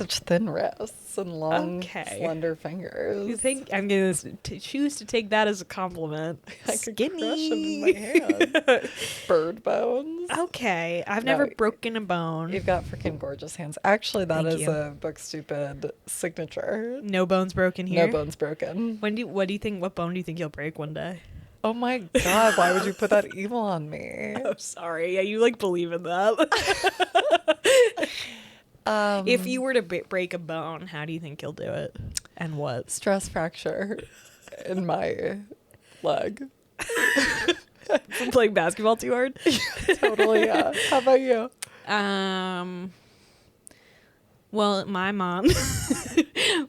such thin wrists and long, slender fingers. You think I'm going to choose to take that as a compliment? I could crush him in my hand. Bird bones. Okay. I've never broken a bone. You've got freaking gorgeous hands. Actually, that Thank is you. a Book Stupid signature. No bones broken here? No bones broken. What bone do you think you'll break one day? Oh my God, why would you put that evil on me? I'm sorry. Yeah, you like believe in that. If you were to break a bone, how do you think you'll do it? And what? Stress fracture in my leg. From playing basketball too hard? Totally, yeah. How about you? Well, my mom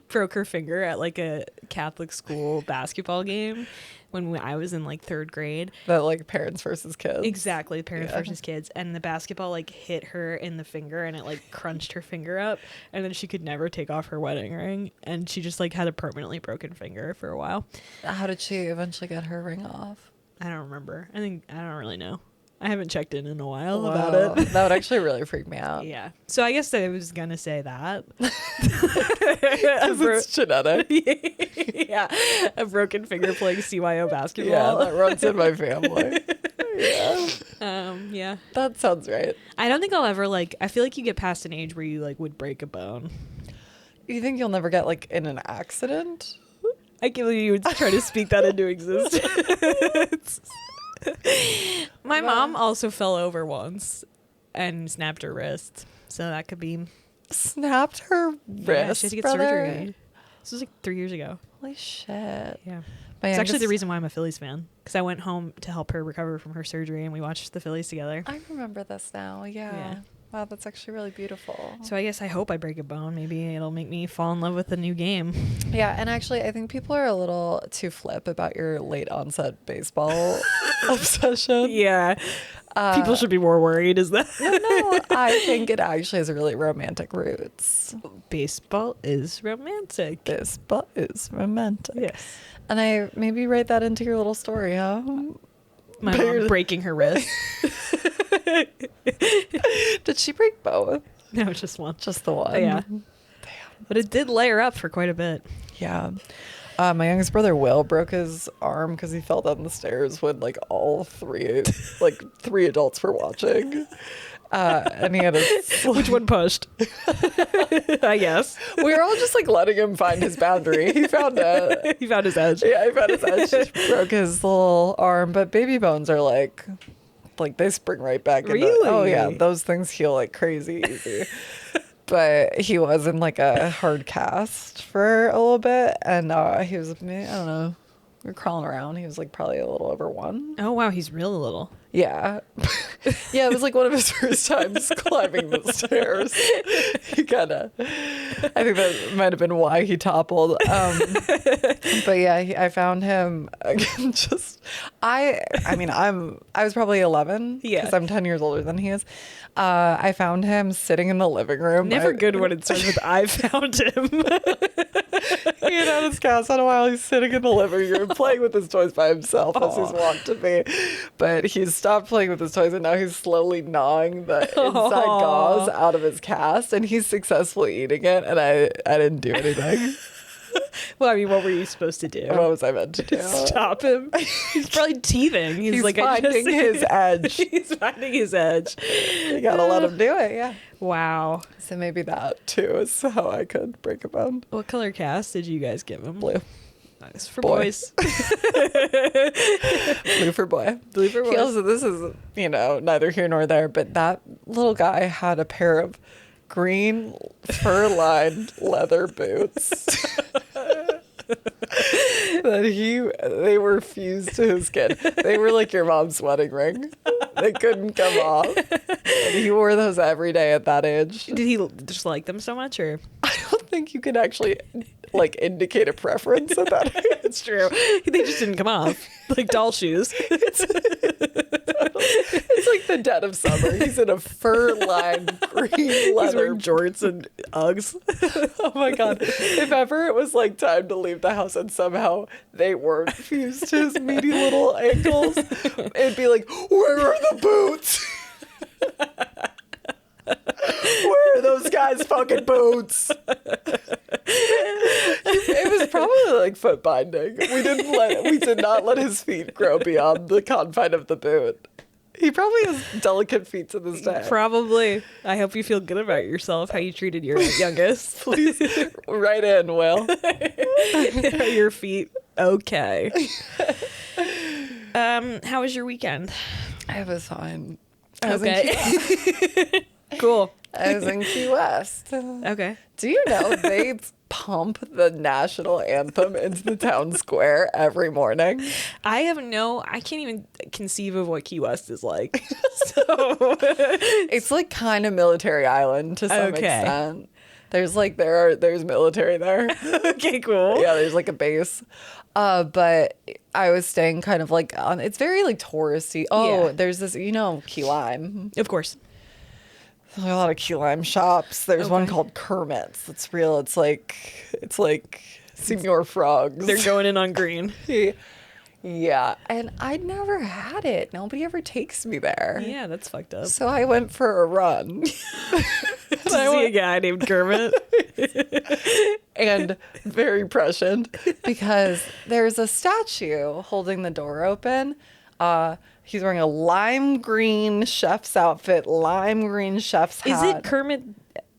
broke her finger at like a Catholic school basketball game when I was in like 3rd grade. That like parents versus kids. Exactly, parents versus kids. And the basketball like hit her in the finger and it like crunched her finger up. And then she could never take off her wedding ring. And she just like had a permanently broken finger for a while. How did she eventually get her ring off? I don't remember. I don't really know. I haven't checked in a while about it. That would actually really freak me out. Yeah. So I guess I was going to say that. Because it's genetic. Yeah. A broken finger playing CYO basketball. Yeah, that runs in my family. Yeah. That sounds right. I don't think I'll ever I feel like you get past an age where you would break a bone. You think you'll never get in an accident? I can't believe you would try to speak that into existence. My mom also fell over once and snapped her wrist. So that could be... Snapped her wrist, she had to get brother? surgery. This was 3 years ago. Holy shit. Yeah. My It's actually youngest- the reason why I'm a Phillies fan. Because I went home to help her recover from her surgery and we watched the Phillies together. I remember this now. Yeah. Wow, that's actually really beautiful. So I guess I hope I break a bone. Maybe it'll make me fall in love with a new game. Yeah, and actually, I think people are a little too flip about your late onset baseball obsession. Yeah. People should be more worried, is that? No, I think it actually has really romantic roots. Baseball is romantic. Baseball is romantic. Yes. And I maybe write that into your little story, huh? My mom breaking her wrist. Did she break both? No, just one. Just the one? Yeah. Damn. But it did layer up for quite a bit. Yeah. My youngest brother Will broke his arm because he fell down the stairs when all three adults were watching. And he had Which one pushed? I guess. We were all just letting him find his boundary. He found it. He found his edge. Yeah, he found his edge. Broke his little arm, but baby bones are like they spring right back. Really? Oh yeah, those things heal like crazy easy. But he was in a hard cast for a little bit, and he was, I don't know, we were crawling around. He was probably a little over 1. Oh wow, he's real little. Yeah. Yeah, it was one of his first times climbing the stairs. He I think that might have been why he toppled. But yeah, I found him again, I was probably 11 because I'm 10 years older than he is. I found him sitting in the living room. Never good when it starts with I found him. He had had his cast on a while. He's sitting in the living room playing with his toys by himself, as he's wont to be. But he's stopped playing with his toys, and now he's slowly gnawing the inside gauze out of his cast, and he's successfully eating it, and I didn't do anything. Well, what were you supposed to do? What was I meant to do? Stop him. He's probably teething. He's finding his edge. He's finding his edge. You gotta let him do it, yeah. Wow. So maybe that, too, is how I could break a bone. What color cast did you guys give him? Blue. Nice. For Boy. boys. Blue for boy. Blue for boys. He also, this is, neither here nor there, but that little guy had a pair of green fur-lined leather boots they were fused to his skin. They were like your mom's wedding ring. They couldn't come off. And he wore those every day at that age. Did he just like them so much, or? I don't think you can actually indicate a preference at that age. It's true. They just didn't come off. Like doll shoes. It's like the dead of summer. He's in a fur-lined green leather. He's wearing jorts and Uggs. Oh my God. If ever it was time to leave the house and somehow they weren't fused to his meaty little ankles, it'd be like, where are the boots? Where are those guys' fucking boots. It was probably like foot binding. We did not let his feet grow beyond the confine of the boot. He probably has delicate feet to this day. Probably. I hope you feel good about yourself, how you treated your youngest. Please write in, Will. Are your feet okay? How was your weekend? I was fine. Okay. Cool. I was in Key West. Okay. Do you know they pump the national anthem into the town square every morning? I can't even conceive of what Key West is like. So It's like kind of military island to some extent. There's military there. okay, cool. Yeah, there's like a base. But I was staying kind of like on, it's very like touristy. Oh, Yeah. there's this, Key Lime. Of course. There's a lot of key lime shops. There's one called Kermit's. That's real. It's like Senior Frogs. They're going in on green. Yeah, and I'd never had it. Nobody ever takes me there. Yeah, that's fucked up. So I went for a run. To see a guy named Kermit. And very prescient because there's a statue holding the door open. He's wearing a lime green chef's outfit, lime green chef's hat. Is it Kermit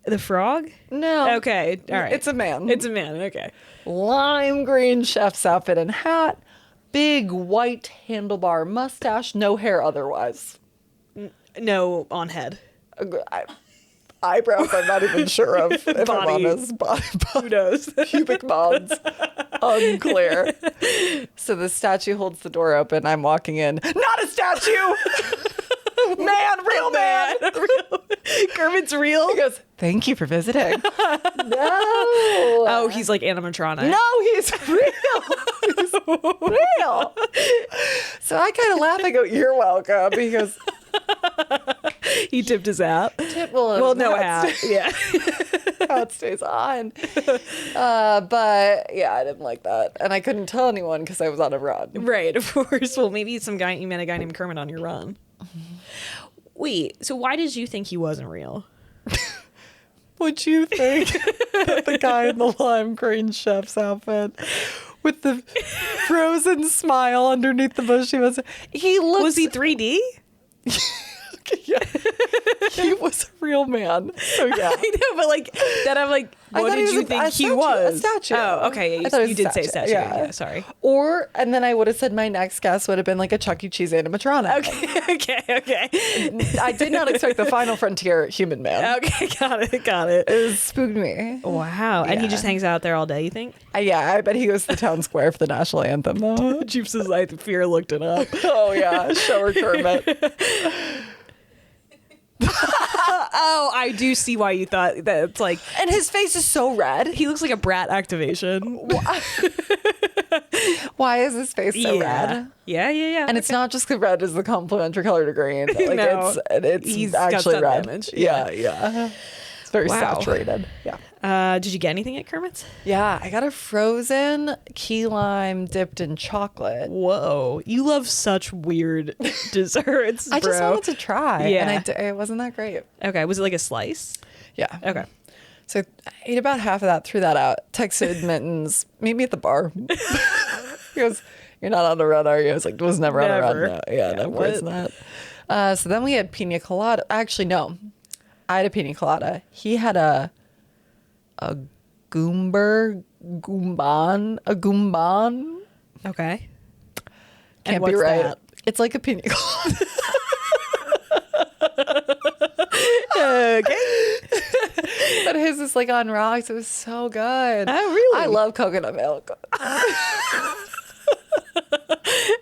the Frog? No. Okay, all right. It's a man. It's a man, okay. Lime green chef's outfit and hat, big white handlebar mustache, no hair otherwise. No, on head. Eyebrows, I'm not even sure of, if Body. I'm honest. Who knows? Pubic mods, unclear. So the statue holds the door open. I'm walking in. Not a statue! Man, real man! Kermit's real? He goes, thank you for visiting. No. Oh, he's like animatronic. No, he's real. He's real. So I kind of laugh. I go, you're welcome. He goes, He tipped his hat. well, no hat. Yeah. Hat stays on. But yeah, I didn't like that. And I couldn't tell anyone because I was on a run. Right, of course. Well, maybe you met a guy named Kermit on your run. Wait, so why did you think he wasn't real? What'd you think? The guy in the lime green chef's outfit with the frozen smile underneath the bushy mustache. Was he 3D? Yeah. He was a real man. So yeah. I know, but like then I'm like, what did you think he was? A statue. Oh, okay. Yeah, you did say statue. Yeah, sorry. And then I would have said my next guess would have been like a Chuck E. Cheese animatronic. Okay. I did not expect the final frontier human man. Okay, got it. It spooked me. Wow. And he just hangs out there all day, you think? Yeah, I bet he goes to the town square for the national anthem though. Jeep says I fear looked it up. Oh yeah, show her Kermit. Oh, I do see why you thought that. It's like, and his face is so red. he looks like a brat activation. Why is his face so red? Yeah. And it's not just the red is the complementary color to green. Like No, it's he's got actually sun red. damage. Yeah. It's very Wow. saturated. Yeah. Did you get anything at Kermit's? Yeah, I got a frozen key lime dipped in chocolate. Whoa, you love such weird desserts. I just bro. wanted to try. Yeah. And it wasn't that great. Okay, was it like a slice? Yeah. Okay. So I ate about half of that, threw that out, texted Mittens, meet me at the bar. He goes, you're not on a run, are you? I was like, was never on a run. No. Yeah, no, of course not. So then we had pina colada. Actually, no. I had a pina colada. He had a goomban. Okay. Can't be right. That? It's like a pina colada. Okay. But his is like on rocks. It was so good. Oh, really? I love coconut milk.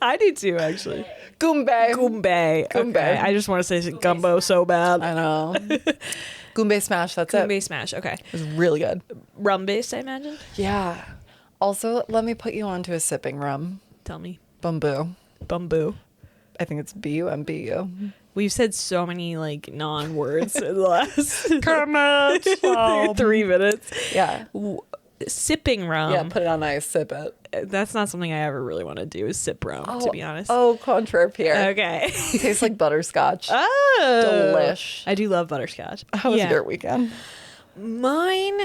I do too, actually. Goombay. Okay. I just want to say gumbo so bad. I know. Goombay smash, that's it. Goombay smash, okay. It was really good. Rum based, I imagine? Yeah. Also, let me put you onto a sipping rum. Tell me. Bamboo. I think it's B-U-M-B-U. We've said so many like non-words in the last Kermit. 3 minutes. Yeah. sipping rum. Yeah, put it on ice, sip it. That's not something I ever really want to do, is sip rum, to be honest. Oh, contraire Pierre. Okay. Tastes like butterscotch. Oh. Delish. I do love butterscotch. How was your weekend? Mine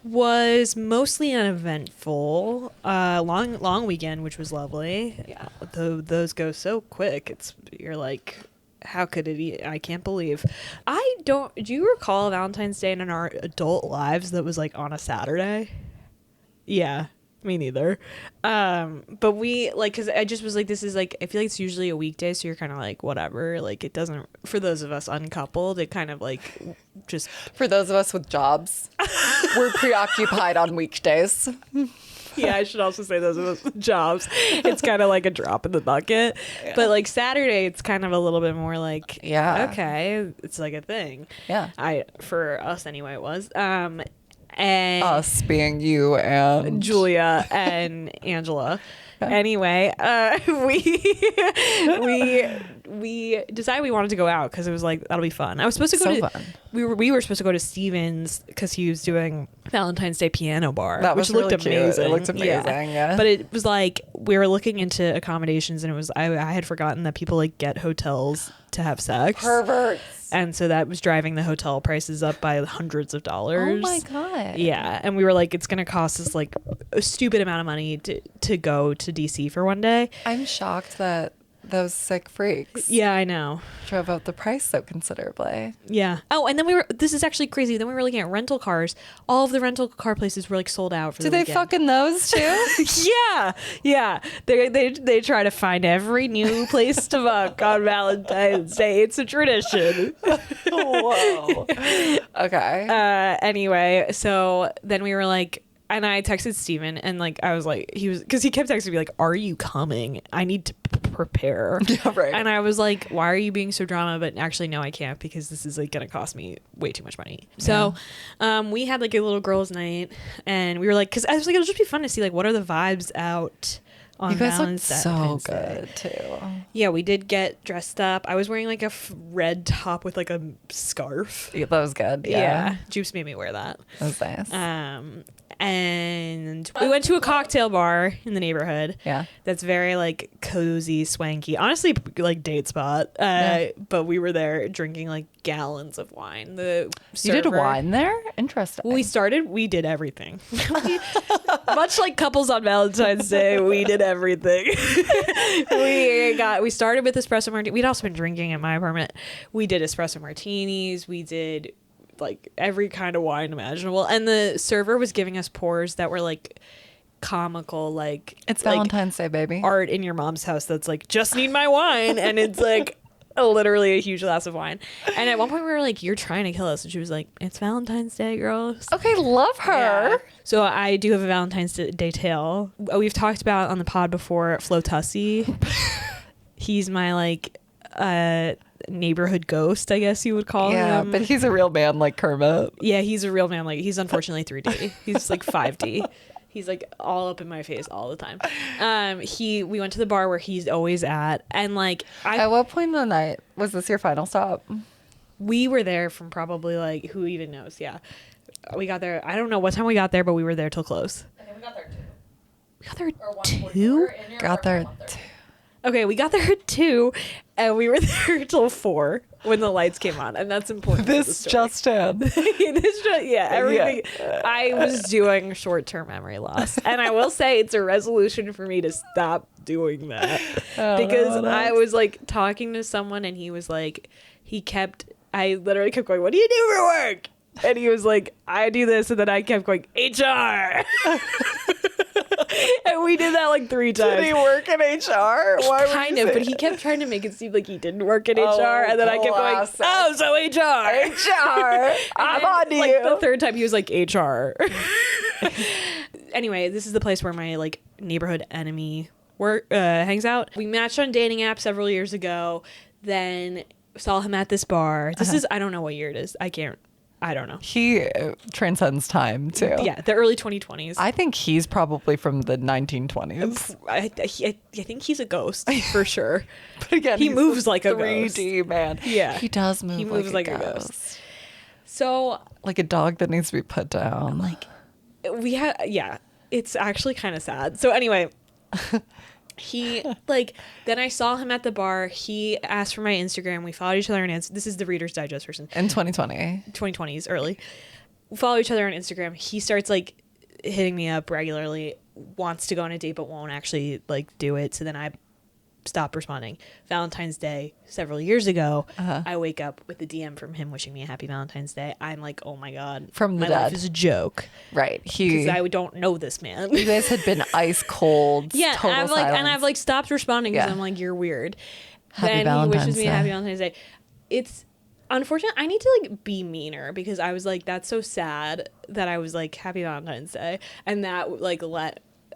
was mostly uneventful. Long weekend, which was lovely. Yeah. Those go so quick. You're like, how could it? I can't believe. Do you recall Valentine's Day in our adult lives that was like on a Saturday? Yeah. Me neither. But we because I just was like, this is like, I feel like it's usually a weekday, so you're kind of like, whatever. Like, it doesn't, for those of us uncoupled, it kind of like just. For those of us with jobs, we're preoccupied on weekdays. Yeah, I should also say those of us with jobs. It's kind of like a drop in the bucket. Yeah. But like Saturday, it's kind of a little bit more like, okay, it's like a thing. Yeah. For us anyway, it was. And us being you and Julia and Angela. Anyway, we decided we wanted to go out because it was like, that'll be fun. I was supposed to go to we were supposed to go to Steven's because he was doing Valentine's Day piano bar, which looked really amazing. It looked amazing, yeah. But it was like, we were looking into accommodations, and it was I had forgotten that people like get hotels to have sex. Perverts. And so that was driving the hotel prices up by hundreds of dollars. Oh my God. Yeah. And we were like, it's going to cost us like a stupid amount of money to go to DC for one day. I'm shocked that those sick freaks. Yeah, I know. Drove up the price so considerably. Yeah. Oh, and then this is actually crazy. Then we were looking at rental cars. All of the rental car places were like sold out for the weekend. Do they fucking those too? Yeah. Yeah. They try to find every new place to fuck on Valentine's Day. It's a tradition. Whoa. Okay. Anyway, so then we were like, and I texted Steven, and like I was like, because he kept texting me like, are you coming? I need to prepare. Yeah, right. And I was like, why are you being so drama? But actually, no, I can't, because this is like gonna cost me way too much money. So we had like a little girls' night, and we were like, because I was like, it'll just be fun to see like, what are the vibes out on you guys Valentine's looked so good too. Yeah, we did get dressed up. I was wearing like a red top with like a scarf. Yeah, that was good. Yeah. Juice made me wear that. That was nice. And we went to a cocktail bar in the neighborhood. Yeah. That's very like cozy, swanky. Honestly, like date spot. But we were there drinking like gallons of wine. The server, you did wine there? Interesting. When we did everything. Much like couples on Valentine's Day, we did everything. We started with espresso martini. We'd also been drinking at my apartment. We did espresso martinis. We did like every kind of wine imaginable, and the server was giving us pours that were like comical, like it's Valentine's Day, baby. Art in your mom's house that's like, just need my wine, and it's like literally a huge glass of wine. And at one point we were like, you're trying to kill us, and she was like, it's Valentine's Day, girls. Okay, love her. Yeah. So I do have a Valentine's Day tale. We've talked about on the pod before Flo Tussie. He's my like neighborhood ghost, I guess you would call him. Yeah, but he's a real man like Kermit. Yeah, he's a real man. Like, he's unfortunately 3D. He's like 5D. He's like all up in my face all the time. We went to the bar where he's always at, and like at what point in the night was this your final stop? We were there from probably like, who even knows? Yeah, we got there. I don't know what time we got there, but we were there till close. I think we got there too. We got there two. Got there too. Okay, we got there at 2, and we were there till 4 when the lights came on, and that's important. This just in. Everything. Yeah. I was doing short-term memory loss, and I will say it's a resolution for me to stop doing that, because I was like talking to someone, and he was like, I literally kept going, "What do you do for work?" And he was like, "I do this," and then I kept going, "HR." And we did that like 3 times. Did he work in HR? Why kind of, but he kept trying to make it seem like he didn't work in HR, and then I kept going, "Oh, so HR, HR, I'm on to you." The 3rd time he was like, HR. Anyway, this is the place where my like neighborhood enemy hangs out. We matched on dating app several years ago. Then saw him at this bar. This is, I don't know what year it is. I don't know. He transcends time too. Yeah, the early 2020s. I think he's probably from the 1920s. I think he's a ghost for sure. But again, he moves like a 3D ghost. Man. Yeah, he does move. He moves like a ghost. So like a dog that needs to be put down. Like it's actually kind of sad. So anyway, he then I saw him at the bar. He asked for my Instagram. We followed each other on this is the Reader's Digest version. In 2020. 2020s early. We follow each other on Instagram. He starts hitting me up regularly, wants to go on a date but won't actually do it. So then I stopped responding. Valentine's Day several years ago, I wake up with a DM from him wishing me a happy Valentine's Day. I'm like, oh my god, from the my dead. life is a joke, right? Because I don't know this man. You guys had been ice cold. Yeah, and I've stopped responding because I'm like, you're weird. Happy then he wishes me Day. a happy Valentine's Day. It's unfortunate. I need to be meaner because I was like, that's so sad that I was like, happy Valentine's Day, and that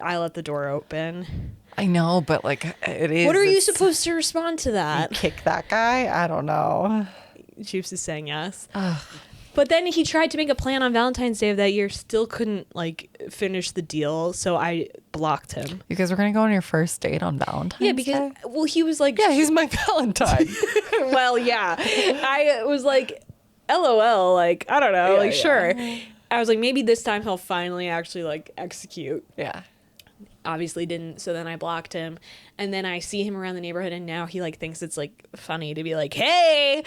I let the door open. I know, but it is. What are you supposed to respond to that? Kick that guy? I don't know. Juice is saying yes. Ugh. But then he tried to make a plan on Valentine's Day of that year, still couldn't finish the deal, so I blocked him. You guys were gonna go on your first date on Valentine's Day? Yeah, because he was like, yeah, he's my Valentine. well, yeah. I was like, LOL, I don't know, Yeah. sure. I was like, maybe this time he'll finally actually execute. Yeah. Obviously didn't, so then I blocked him, and then I see him around the neighborhood, and now he thinks it's funny to be like, hey.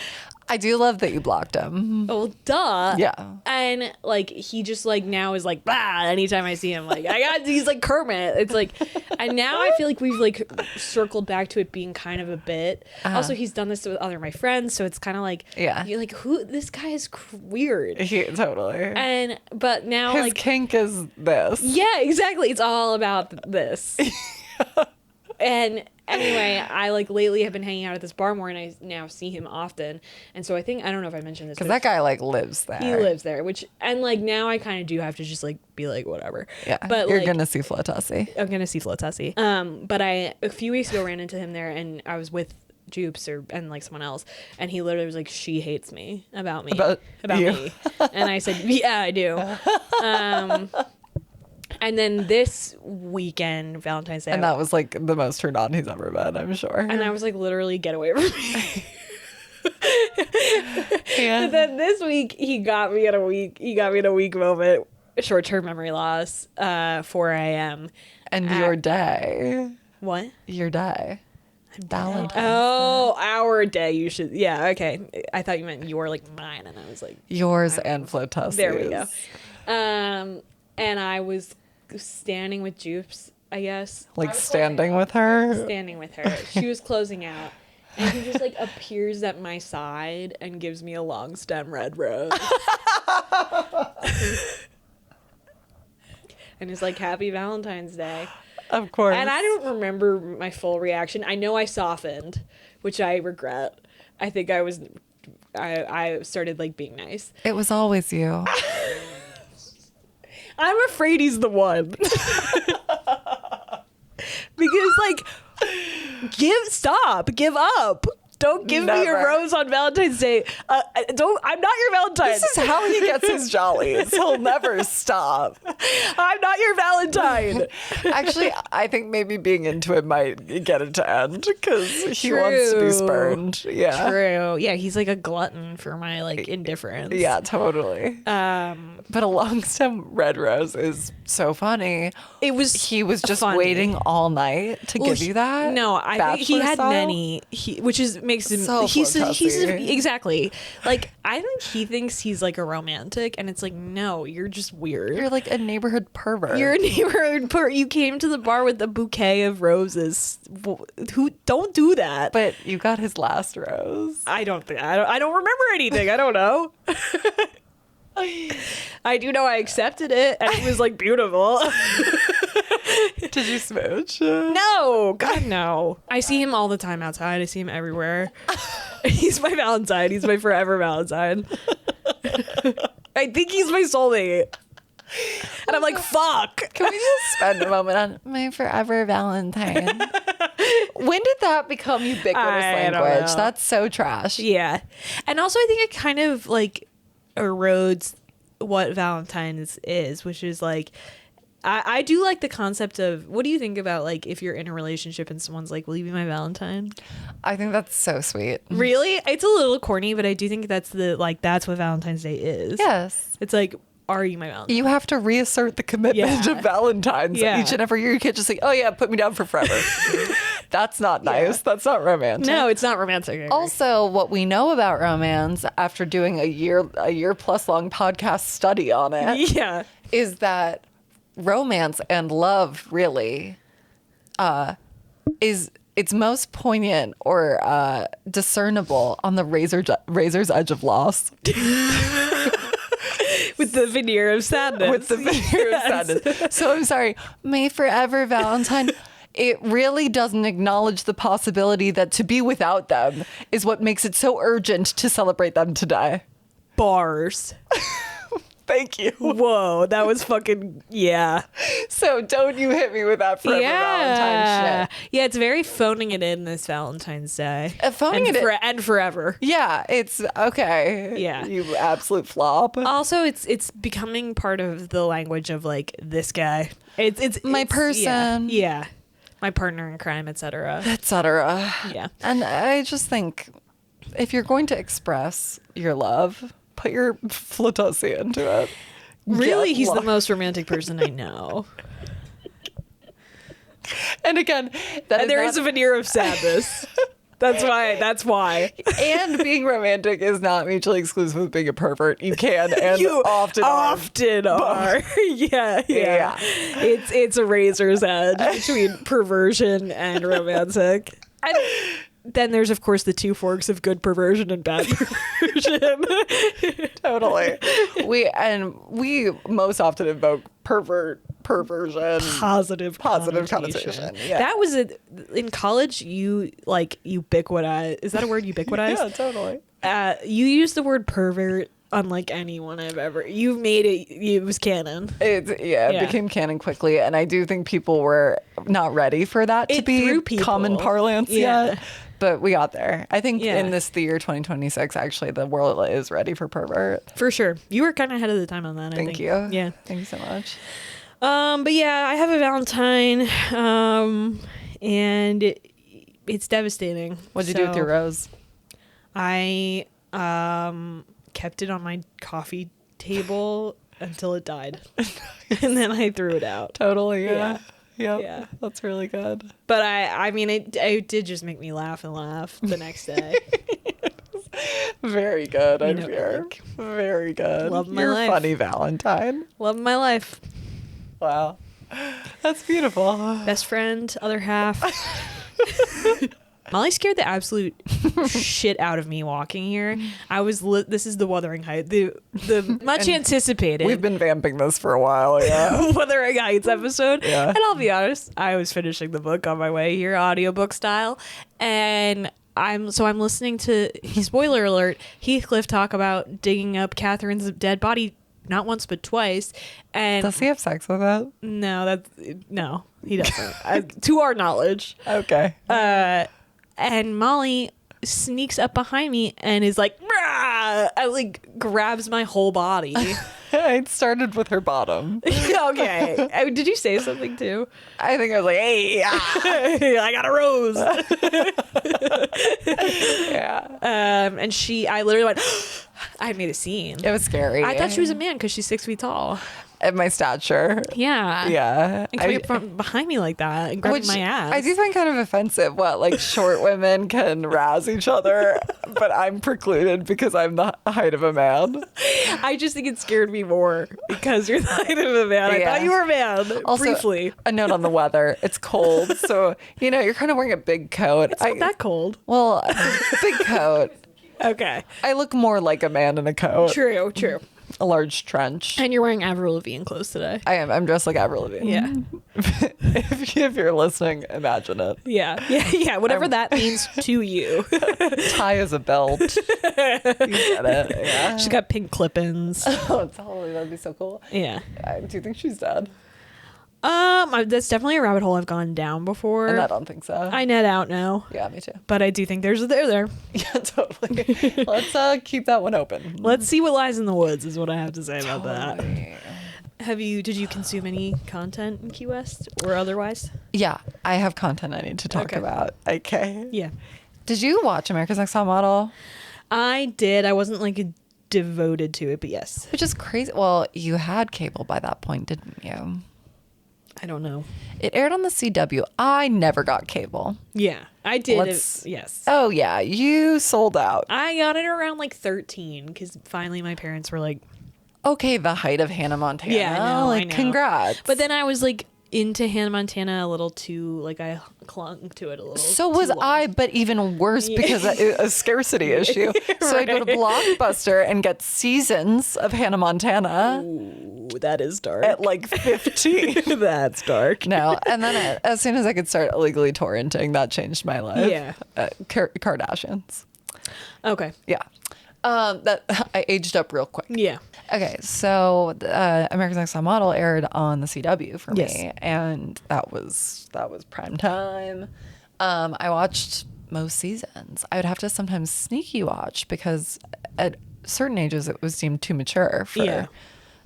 I do love that you blocked him. Oh, duh. Yeah. And he just now is bah, anytime I see him, he's like Kermit. It's and now I feel like we've circled back to it being kind of a bit. Also, he's done this with other my friends, so it's kind of yeah, you're who, this guy is weird. Totally. But now his kink is this. Yeah, exactly. It's all about this. And anyway, I lately have been hanging out at this bar more, and I now see him often. And so I don't know if I mentioned this, because that guy lives there. He lives there, which now I kind of do have to just be whatever. Yeah, but you're gonna see Flotassi. I'm gonna see Flotassi. But I a few weeks ago ran into him there, and I was with Jupes and someone else, and he literally was like, she hates me about me. About me. And I said, yeah, I do. And then this weekend, Valentine's Day. And that was the most turned on he's ever been, I'm sure. And I was literally, get away from me. Yeah. And then this week, he got me in a weak moment. Short-term memory loss, 4 a.m. And your day. What? Your day. Valentine's Oh, our day. You should. Yeah, okay. I thought you meant your mine, and I was like. Yours and Flotassi's. There we go. And I was standing with Jupes, I guess. Standing with her? Standing with her. She was closing out. And he just appears at my side and gives me a long stem red rose. And it's happy Valentine's Day. Of course. And I don't remember my full reaction. I know I softened, which I regret. I think I started being nice. It was always you. I'm afraid he's the one. Because give up. Don't give me a rose on Valentine's Day. I'm not your Valentine. This is how he gets his jollies. He'll never stop. I'm not your Valentine. Actually, I think maybe being into it might get it to end because he wants to be spurned. Yeah. True. Yeah, he's a glutton for my indifference. Yeah, totally. But a long stem red rose is so funny. He was just funny. Waiting all night to give you that. No, I think he had many. Which makes him so he's exactly I think he thinks he's a romantic, and it's no, you're just weird. You're a neighborhood pervert. You're a neighborhood pervert. You came to the bar with a bouquet of roses. Who don't do that? But you got his last rose. I don't remember anything. I don't know. I do know I accepted it, and it was beautiful. Did you smooch? No, God, no. I see him all the time outside. I see him everywhere. He's my Valentine. He's my forever Valentine. I think he's my soulmate. And I'm fuck. Can we just spend a moment on my forever Valentine? When did that become ubiquitous language? That's so trash. Yeah. And also, I think it kind of erodes what Valentine's is, which is I do like the concept of, what do you think about if you're in a relationship and someone's will you be my Valentine? I think that's so sweet. Really? It's a little corny, but I do think that's that's what Valentine's Day is. Yes. It's are you my Valentine? You have to reassert the commitment of Valentine's each and every year. You can't just say, oh yeah, put me down for forever. That's not nice. That's not romantic. No, it's not romantic. Also, what we know about romance after doing a year plus long podcast study on it is that romance and love really is it's most poignant or discernible on the razor's edge of loss. With the veneer of sadness. With the veneer of sadness. So I'm sorry, May Forever Valentine, it really doesn't acknowledge the possibility that to be without them is what makes it so urgent to celebrate them today. Bars. Thank you. Whoa, that was fucking, So don't you hit me with that Forever Valentine shit. Yeah, it's very phoning it in this Valentine's Day. And forever. Yeah, it's okay. Yeah. You absolute flop. Also, it's becoming part of the language of like this guy. It's my person. Yeah. My partner in crime, etc. Yeah. And I just think if you're going to express your love, put your flutossie into it. Really, he's the most romantic person I know. And again, there is a veneer of sadness. That's why. And being romantic is not mutually exclusive with being a pervert. You can and you often are. Yeah. It's a razor's edge between perversion and romantic. And then there's, of course, the two forks of good perversion and bad perversion. Totally. We most often invoke perversion, positive connotation. Yeah. That was in college. You ubiquitize. Is that a word? Ubiquitize? Yeah, totally. You use the word pervert unlike anyone I've ever. You've made it. It was canon. It became canon quickly, and I do think people were not ready for that to be common parlance yet. But we got there. I think in the year 2026, actually, the world is ready for pervert. For sure. You were kind of ahead of the time on that, I think. Thank you. Yeah. Thank you so much. But yeah, I have a Valentine, and it's devastating. What'd you do with your rose? I kept it on my coffee table until it died. And then I threw it out. Totally, yeah. Yeah, that's really good. But I mean, it did just make me laugh the next day. Very good, I'm sure. Very good. Love my You're life. Funny Valentine. Love my life. Wow. That's beautiful. Best friend, other half. Molly scared the absolute shit out of me walking here. This is the Wuthering Heights, the much anticipated. We've been vamping this for a while, yeah. Wuthering Heights episode. Yeah. And I'll be honest, I was finishing the book on my way here, audiobook style, and I'm listening to, spoiler alert, Heathcliff talk about digging up Catherine's dead body not once but twice. And does he have sex with it? No, he doesn't. To our knowledge. Okay. And Molly sneaks up behind me and is like, "Rah!" and grabs my whole body. It started with her bottom. Okay. Did you say something too? I think I was like, hey, I got a rose. Yeah. And I literally went, I made a scene. It was scary. I thought she was a man because she's 6 feet tall. At my stature. Yeah. Yeah. And coming up from behind me like that and grabbing my ass. I do find kind of offensive what short women can razz each other, but I'm precluded because I'm the height of a man. I just think it scared me more because you're the height of a man. I thought you were a man, also, briefly. A note on the weather. It's cold, so, you're kind of wearing a big coat. It's not that cold. Well, big coat. Okay. I look more like a man in a coat. True. A large trench. And you're wearing Avril Lavigne clothes today. I am. I'm dressed like Avril Lavigne. Yeah. if you're listening, imagine it. Yeah. Whatever that means to you. Tie as a belt. You get it. Yeah. She's got pink clip-ins. Oh, totally. That'd be so cool. Yeah. Do you think she's dead? That's definitely a rabbit hole I've gone down before. And I don't think so. I net out now. Yeah, me too. But I do think there's a there. Yeah, totally. Let's keep that one open. Let's see what lies in the woods is what I have to say about that. Did you consume any content in Key West or otherwise? Yeah, I have content I need to talk about. Okay. Yeah. Did you watch America's Next Top Model? I did. I wasn't a devoted to it, but yes. Which is crazy. Well, you had cable by that point, didn't you? I don't know. It aired on the CW. I never got cable. Yeah, I did. Let's- Yes. Oh, yeah. You sold out. I got it around like 13 because finally my parents were like, Okay, the height of Hannah Montana. yeah, I know, like, I know. congrats. But then I was like into Hannah Montana a little too, like I clung to it a little. So was too long. I, but even worse because a scarcity issue. So I'd go to Blockbuster and get seasons of Hannah Montana Ooh, that is dark. at like 15. That's dark. No, and then as soon as I could start illegally torrenting, that changed my life. Yeah. Kardashians. Okay. Yeah. That I aged up real quick. Yeah. Okay, so America's Next Top Model aired on the CW for Yes. me, and that was prime time. I watched most seasons. I would have to sometimes sneaky watch because at certain ages it was deemed too mature for Yeah.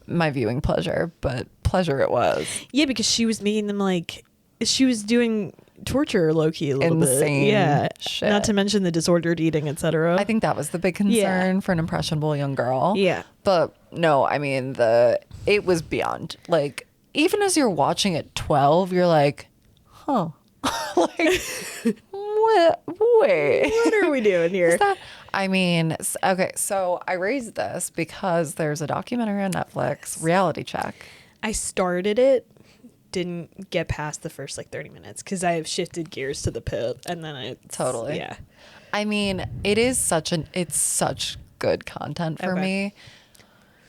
my viewing pleasure, but pleasure it was. Yeah, because she was making them like, she was doing torture low key a little Insane bit. Yeah. shit. Not to mention the disordered eating, etc. I think that was the big concern for an impressionable young girl. Yeah. But no, I mean it was beyond. Like, even as you're watching at 12, you're like, huh. Like, what? Wait. What are we doing here? Is that? I mean, okay, so I raised this because there's a documentary on Netflix, Reality Check. I started it, didn't get past the first like 30 minutes because I have shifted gears to the pit, and then I Totally. yeah. I mean, it's such good content for Okay. me.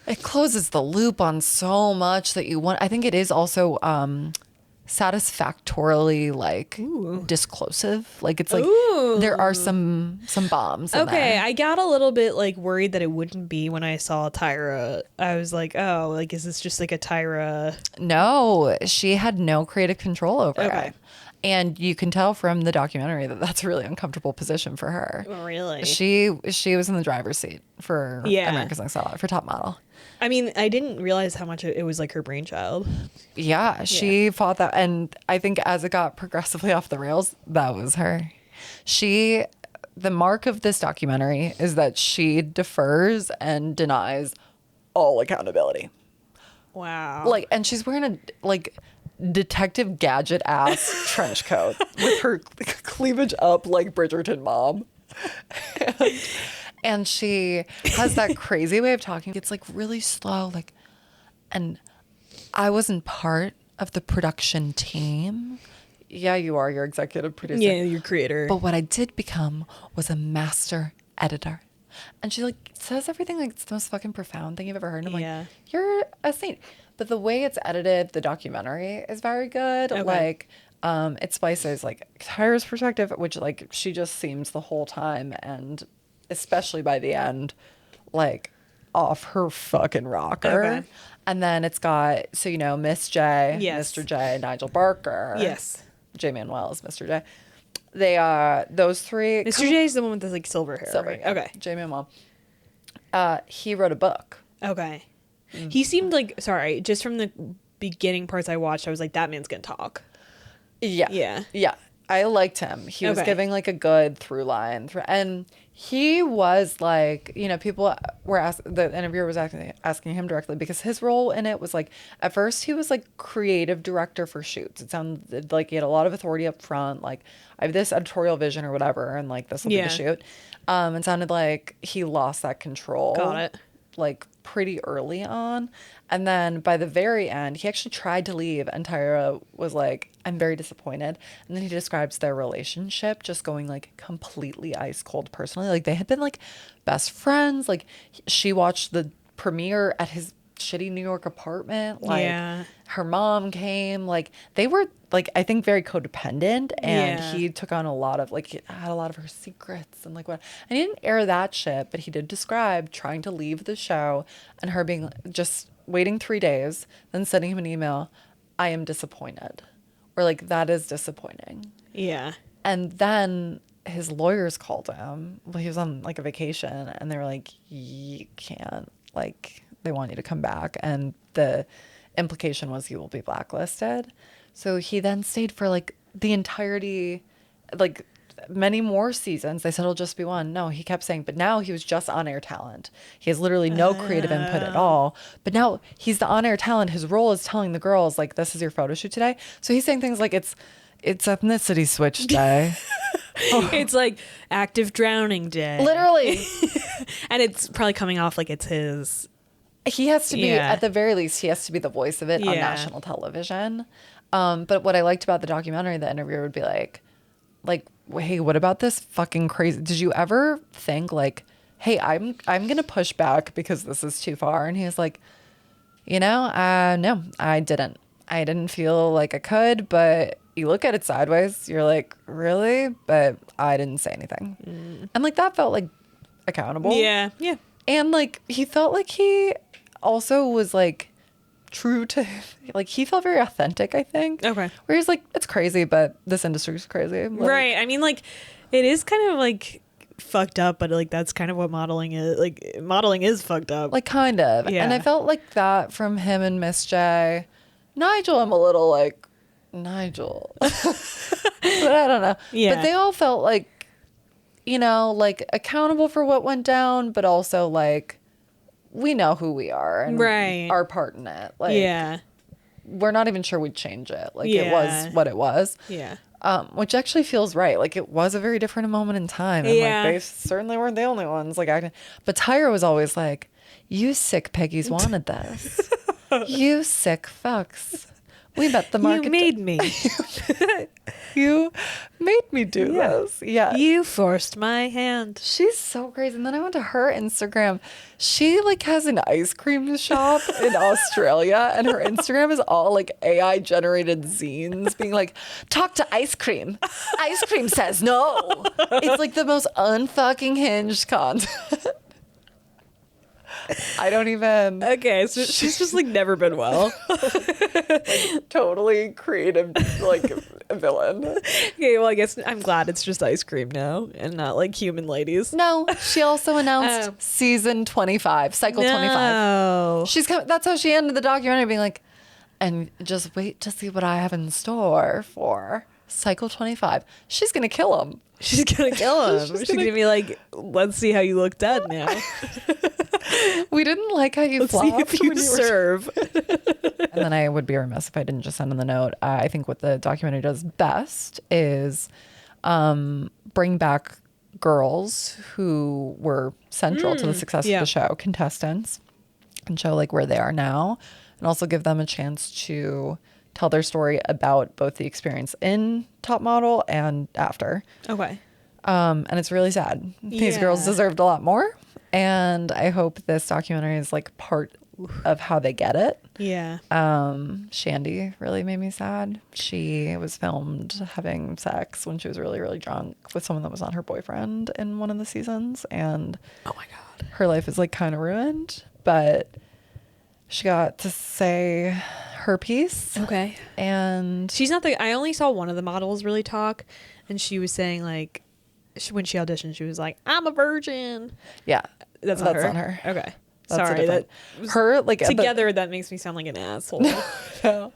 It closes the loop on so much that you want. I think it is also satisfactorily like disclosive. Like, it's like there are some bombs in Okay, there. I got a little bit like worried that it wouldn't be when I saw Tyra. I was like, oh, like is this just like a Tyra? No, she had no creative control over Okay. it. And you can tell from the documentary that that's a really uncomfortable position for her. Really? She was in the driver's seat for Yeah. America's Next Top Model, for Top Model. I mean, I didn't realize how much it was like her brainchild. Yeah, she fought that. And I think as it got progressively off the rails, that was her. The mark of this documentary is that she defers and denies all accountability. Wow. Like, and she's wearing a like Detective Gadget ass trench coat with her cleavage up like Bridgerton mom. And she has that crazy way of talking. It's like really slow, like, and I wasn't part of the production team. Yeah, you are. You're executive producer. yeah, your creator. But what I did become was a master editor. And she like says everything like it's the most fucking profound thing you've ever heard. And I'm Yeah. like, you're a saint. But the way it's edited, the documentary is very good. Okay. Like, it splices like Tyra's perspective, which like she just seems the whole time, and especially by the end, like off her fucking rocker. Okay. And then it's got Miss J, Yes. Mr. J, Nigel Barker. Yes. J Manuel is Mr. J. They are those three. Mr. J is the one with the like silver hair. Silver, right? yeah. Okay. J Manuel. He wrote a book. Okay. He seemed like, sorry, just from the beginning parts I watched, I was like, that man's gonna talk. Yeah. Yeah. Yeah. I liked him. He was Okay. giving like a good through line. And he was like, people were the interviewer was asking him directly because his role in it was like, at first he was like creative director for shoots. It sounded like he had a lot of authority up front. Like, I have this editorial vision or whatever, and like this will be Yeah. the shoot. It sounded like he lost that control. Got it. Like pretty early on. And then by the very end, he actually tried to leave, and Tyra was like, I'm very disappointed. And then he describes their relationship just going like completely ice cold personally. Like, they had been like best friends. Like, she watched the premiere at his shitty New York apartment. Like, Yeah. her mom came. Like, they were like, I think very codependent, and Yeah. he took on a lot of like, he had a lot of her secrets and like what. And he didn't air that shit, but he did describe trying to leave the show and her being just waiting 3 days, then sending him an email, I am disappointed, or like, that is disappointing. Yeah. And then his lawyers called him. Well, he was on like a vacation, and they were like, you can't, like, they want you to come back. And the implication was he will be blacklisted. So he then stayed for like the entirety, like many more seasons. They said it'll just be one. No, he kept saying, but now he was just on-air talent. He has literally no creative input at all. But now he's the on-air talent. His role is telling the girls, like, this is your photo shoot today. So he's saying things like it's ethnicity switch day. It's like active drowning day. Literally. And it's probably coming off like it's his. He has to be, at the very least, he has to be the voice of it on national television. But what I liked about the documentary, the interviewer would be like, hey, what about this fucking crazy? Did you ever think like, hey, I'm gonna push back because this is too far? And he was like, no, I didn't feel like I could, but you look at it sideways, you're like, really? But I didn't say anything. And like that felt like accountable. Yeah. And like he felt like he also was like true to, like he felt very authentic, I think. Okay. Where he's like, it's crazy, but this industry's crazy. Like, right. I mean, like, it is kind of like fucked up, but like that's kind of what modeling is. Like, modeling is fucked up. Like, kind of. Yeah. And I felt like that from him and Miss J. Nigel, I'm a little like, Nigel. But I don't know. Yeah. But they all felt like, like accountable for what went down, but also like, we know who we are and our part in it. Like, we're not even sure we'd change it. Like, it was what it was. Yeah. Which actually feels right. Like, it was a very different moment in time. And like, they certainly weren't the only ones like acting. But Tyra was always like, you sick piggies wanted this. You sick fucks. We bet the market. You made me. You made me do this. Yeah. You forced my hand. She's so crazy. And then I went to her Instagram. She like has an ice cream shop in Australia, and her Instagram is all like AI generated zines being like, talk to ice cream. Ice cream says no. It's like the most unfucking hinged content. I don't even. Okay, so she's just like never been well. Like, totally creative, like villain. Okay, well, I guess I'm glad it's just ice cream now and not like human ladies. No, she also announced season 25, cycle 25. She's coming. That's how she ended the documentary, being like, and just wait to see what I have in store for cycle 25. She's gonna kill him. She's gonna kill him. She's gonna be like, let's see how you look dead now. We didn't like how you Let's flopped see if you when you serve. And then I would be remiss if I didn't just send in the note. I think what the documentary does best is bring back girls who were central to the success of the show, contestants, and show like where they are now, and also give them a chance to tell their story about both the experience in Top Model and after. Okay. And it's really sad. These girls deserved a lot more. And I hope this documentary is like part of how they get it. Yeah. Shandy really made me sad. She was filmed having sex when she was really, really drunk with someone that was not her boyfriend in one of the seasons. And oh my God, her life is like kind of ruined, but she got to say her piece. Okay. And she's not I only saw one of the models really talk, and she was saying like, when she auditioned, she was like, I'm a virgin. Yeah. That's not her. Okay. That's sorry. That her like together that makes me sound like an asshole. No,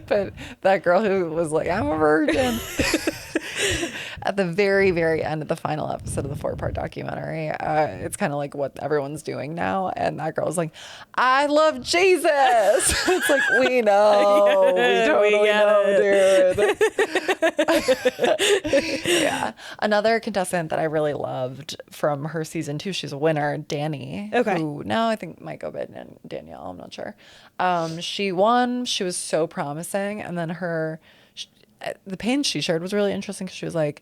but that girl who was like, I'm a virgin. At the very, very end of the final episode of the 4-part documentary, it's kind of like what everyone's doing now. And that girl was like, I love Jesus. It's like, we know. We totally know, dude. Yeah. Another contestant that I really loved from her season 2, she's a winner, Danny. Okay. Who now I think might go bid in Danielle. I'm not sure. She won. She was so promising. And then the pain she shared was really interesting because she was like,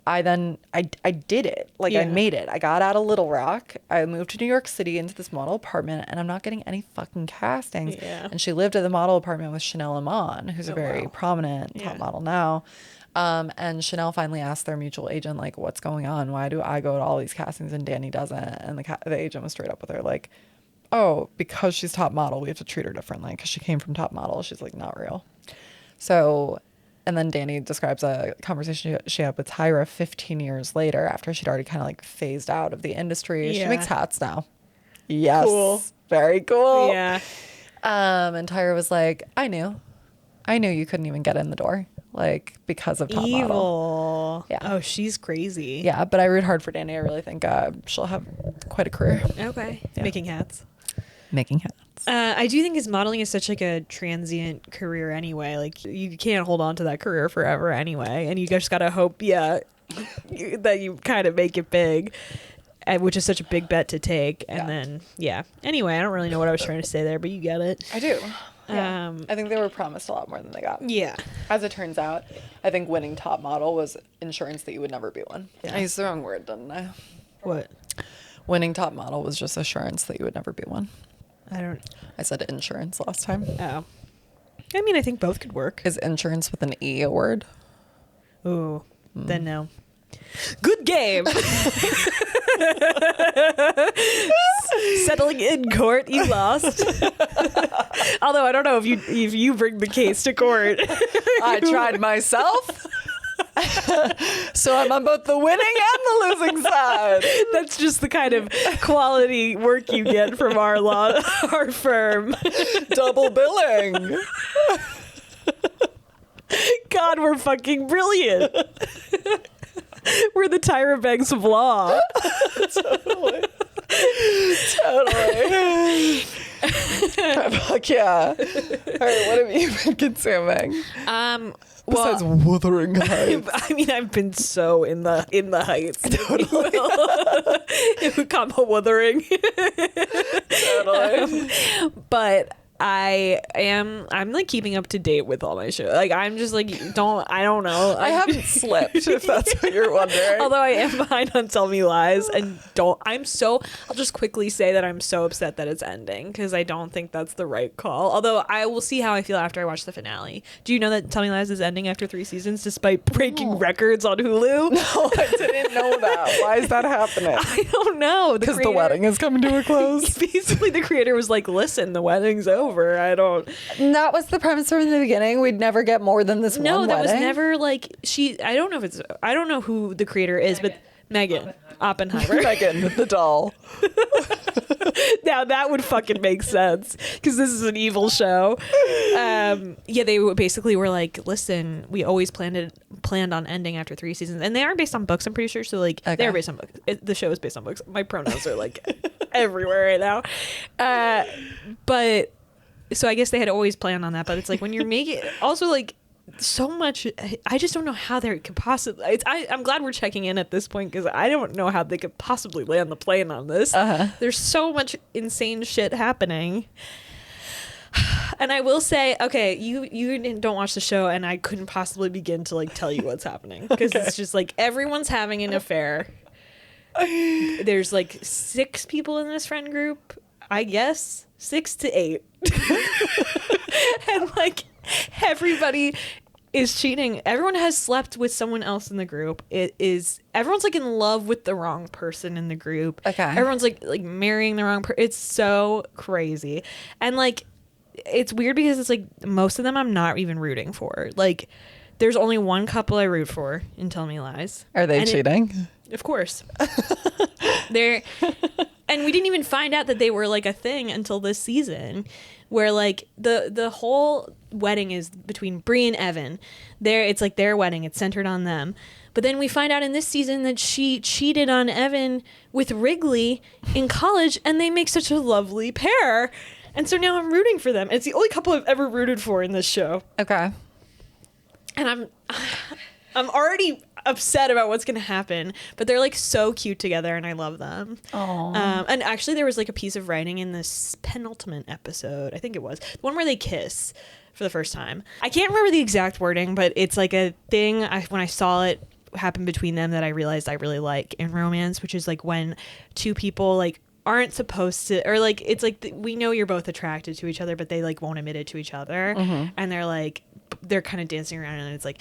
I did it. Like, I made it. I got out of Little Rock. I moved to New York City into this model apartment, and I'm not getting any fucking castings. Yeah. And she lived at the model apartment with Chanel Iman, who's a very prominent top model now. And Chanel finally asked their mutual agent, like, what's going on? Why do I go to all these castings and Danny doesn't? And the agent was straight up with her, like, oh, because she's top model, we have to treat her differently because she came from top model. She's like, not real. So, and then Danny describes a conversation she had with Tyra 15 years later after she'd already kind of like phased out of the industry. She makes hats now. Yes. Cool. Very cool. Yeah. And Tyra was like, I knew you couldn't even get in the door. like because of Top Model. Evil. Yeah. Oh, she's crazy. Yeah, but I root hard for Danny. I really think she'll have quite a career. Okay. Yeah. Making hats. Making hats. I do think his modeling is such like a transient career anyway. Like you can't hold on to that career forever anyway, and you just gotta hope, that you kind of make it big, which is such a big bet to take. And then Anyway, I don't really know what I was trying to say there, but you get it. I do. Yeah. I think they were promised a lot more than they got. Yeah. As it turns out, I think winning Top Model was insurance that you would never be one. Yeah. I used the wrong word, didn't I? What? Winning Top Model was just assurance that you would never be one. I said insurance last time. Oh. I mean, I think both could work. Is insurance with an E a word? Ooh. Then no. Good game. Settling in court, you lost. Although I don't know if you bring the case to court. I tried myself. So I'm on both the winning and the losing side. That's just the kind of quality work you get from our firm. Double billing. God, we're fucking brilliant. We're the Tyra Banks of law. Totally. Fuck yeah. All right, what have you been consuming? Besides Wuthering Heights. I mean, I've been so in the Heights. Totally. It would come a wuthering. Totally. But I'm like keeping up to date with all my shows. Like I'm just like I don't know. I haven't slept, if that's what you're wondering. Although I am behind on Tell Me Lies, and I'll just quickly say that I'm so upset that it's ending because I don't think that's the right call. Although I will see how I feel after I watch the finale. Do you know that Tell Me Lies is ending after 3 seasons despite breaking records on Hulu? No, I didn't know that. Why is that happening? I don't know. Because the wedding is coming to a close. Basically, the creator was like, "Listen, the wedding's over. That was the premise from the beginning. We'd never get more than this one wedding. No, that was never like I don't know who the creator is, but Megan Oppenheimer. Megan, the doll. Now that would fucking make sense because this is an evil show. They basically were like, listen, we always planned on ending after 3 seasons, and they are based on books. I'm pretty sure. So like, they are based on books. The show is based on books. My pronouns are like everywhere right now. But so I guess they had always planned on that. But it's like when you're making also like. So much I just don't know how they could possibly I'm glad we're checking in at this point because I don't know how they could possibly land the plane on this. There's so much insane shit happening, and I will say, okay, you don't watch the show and I couldn't possibly begin to like tell you what's happening because it's just like everyone's having an affair. There's like 6 people in this friend group, I guess 6 to 8. And like everybody is cheating. Everyone has slept with someone else in the group. Everyone's like in love with the wrong person in the group. Okay. Everyone's like marrying the wrong person. It's so crazy. And like it's weird because it's like most of them I'm not even rooting for. Like there's only one couple I root for in Tell Me Lies. Are they cheating? Of course. And we didn't even find out that they were like a thing until this season, where like the whole wedding is between Bree and Evan. It's like their wedding. It's centered on them. But then we find out in this season that she cheated on Evan with Wrigley in college, and they make such a lovely pair. And so now I'm rooting for them. And it's the only couple I've ever rooted for in this show. Okay. And I'm already upset about what's gonna happen, but they're like so cute together and I love them. And actually there was like a piece of writing in this penultimate episode, I think it was the one where they kiss for the first time. I can't remember the exact wording, but it's like a thing when I saw it happen between them that I realized I really like in romance, which is like when 2 people like aren't supposed to, or like it's like we know you're both attracted to each other but they like won't admit it to each other. And they're kind of dancing around and it's like,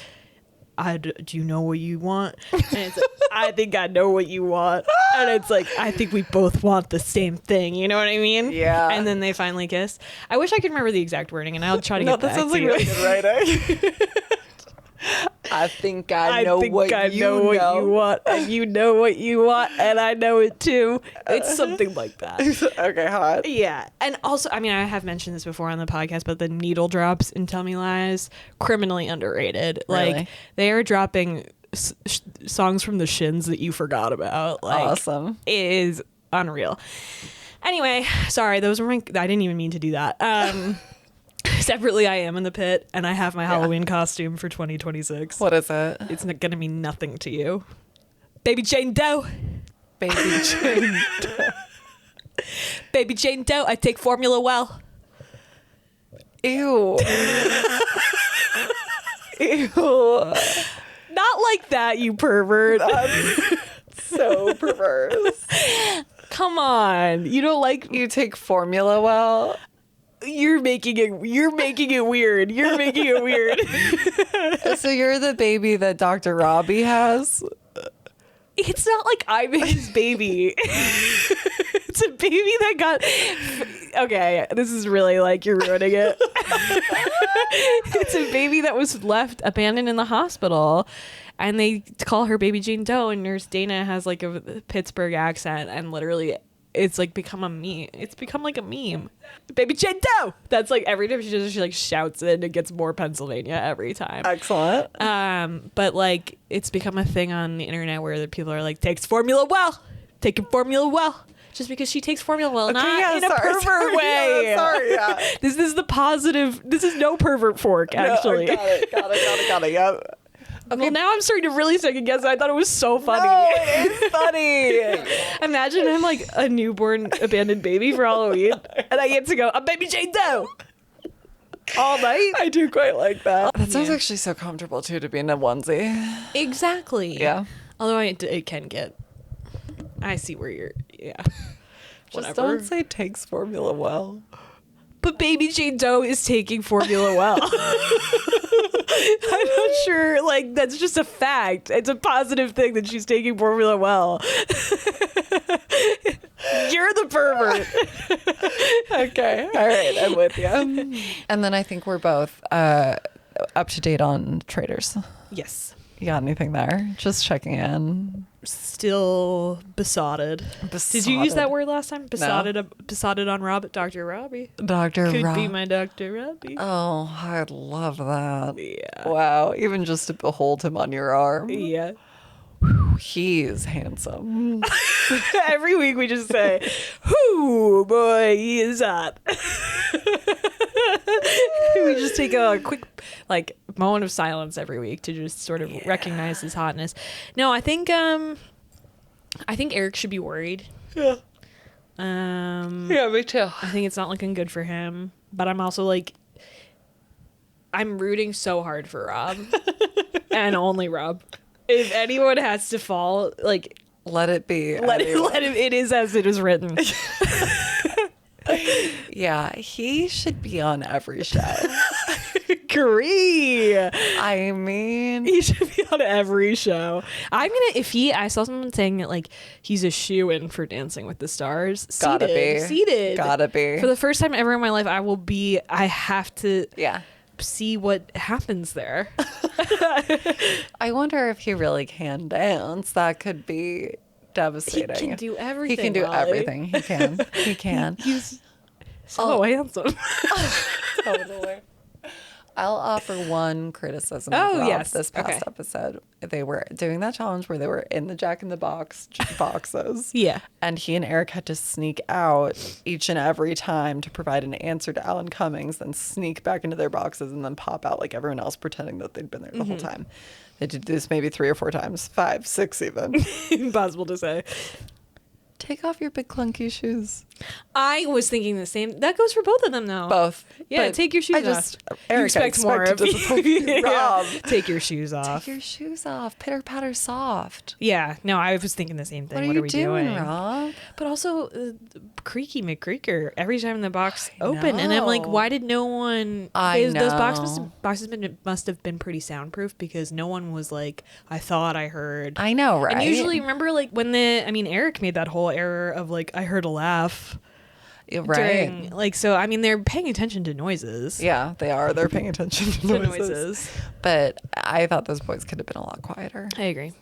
do you know what you want? And it's like, I think I know what you want. And it's like, I think we both want the same thing. You know what I mean? Yeah. And then they finally kiss. I wish I could remember the exact wording, and I'll try to get back to you. That sounds like really good writing. I think I know what you you want, and you know what you want, and I know it too. It's something like that. Okay, hot. Yeah. And also, I mean, I have mentioned this before on the podcast, but the needle drops in Tell Me Lies, criminally underrated. Really? Like, they are dropping songs from the Shins that you forgot about. Like, Awesome. It is unreal. Anyway, sorry, those were I didn't even mean to do that. Separately, I am in the pit, and I have my Halloween costume for 2026. What is it? It's going to mean nothing to you. Baby Jane Doe. Baby Jane. Baby Jane Doe. I take formula well. Ew. Ew. Not like that, you pervert. So perverse. Come on. You don't like... You take formula well? You're making it weird. You're making it weird. So you're the baby that Dr. Robbie has? It's not like I'm his baby. It's a baby that got... Okay, this is really like you're ruining it. It's a baby that was left abandoned in the hospital, and they call her Baby Jane Doe, and Nurse Dana has like a Pittsburgh accent, and literally it's like become a meme. It's become like a meme. Baby Jane Doe! That's like every time she does it, she like shouts it, and it gets more Pennsylvania every time. Excellent. But like it's become a thing on the internet where the people are like, takes formula well, taking formula well. Just because she takes formula well, not in a pervert way. This is the positive. This is no pervert fork, actually. No, got it. Yep. Okay. Well, now I'm starting to really second guess. I thought it was so funny. No, it is funny. Imagine I'm like a newborn abandoned baby for Halloween, and I get to go, I'm Baby Jane Doe. All night. I do quite like that. That sounds actually so comfortable too, to be in a onesie. Exactly. Yeah. Although it can get. I see where you're. Yeah. Just Whatever. don't say takes formula well. But Baby Jane Doe is taking formula well. I'm not sure. Like, that's just a fact. It's a positive thing that she's taking formula well. You're the pervert. Okay. All right. I'm with you. And then I think we're both up to date on traders. Yes. You got anything there? Just checking in. Still besotted. Did you use that word last time? Besotted, besotted on Dr. Robbie. Dr. Could be my Dr. Robbie. Oh, I'd love that. Yeah. Wow. Even just to behold him on your arm. Yeah. He's handsome. Every week we just say, "Whoo, boy, he is hot." We just take a quick, like, moment of silence every week to just sort of recognize his hotness. No, I think Eric should be worried. Yeah. Yeah, me too. I think it's not looking good for him, but I'm also like, I'm rooting so hard for Rob, and only Rob. If anyone has to fall, like, let it be. let him. It is as it is written. Yeah, he should be on every show. Agree. I mean, He should be on every show. I saw someone saying that, like, he's a shoo-in for Dancing with the Stars. Gotta be. Seated. Gotta be. For the first time ever in my life, I have to yeah. see what happens there. I wonder if he really can dance. That could be devastating. He can do everything. He can do Molly. everything. He can. He can. He's so handsome. Totally. I'll offer one criticism Oh, of Rob yes. this past Okay. episode. They were doing that challenge where they were in the Jack in the Box boxes. Yeah. And he and Eric had to sneak out each and every time to provide an answer to Alan Cummings, then sneak back into their boxes and then pop out like everyone else, pretending that they'd been there the whole time. They did this maybe 3 or 4 times, 5, 6 even. Impossible to say. Take off your big clunky shoes. I was thinking the same. That goes for both of them, though. Both. Yeah, But take your shoes Eric, you I expect more expect of to disappoint Rob. Take your shoes off. Take your shoes off. Pitter patter soft. Yeah, no, I was thinking the same thing. What What are are we you doing, doing? Rob? But also, creaky McCreaker every time the box opened, and I'm like, know. why did no one? I Those know. boxes must have been pretty soundproof because no one was like, I thought I heard. I know, right? And usually, remember, like when Eric made that whole error of like, I heard a laugh. Yeah, right. during, like, so I mean they're paying attention to noises. Yeah, they are. They're paying attention to To noises. But I thought those boys could have been a lot quieter. I agree.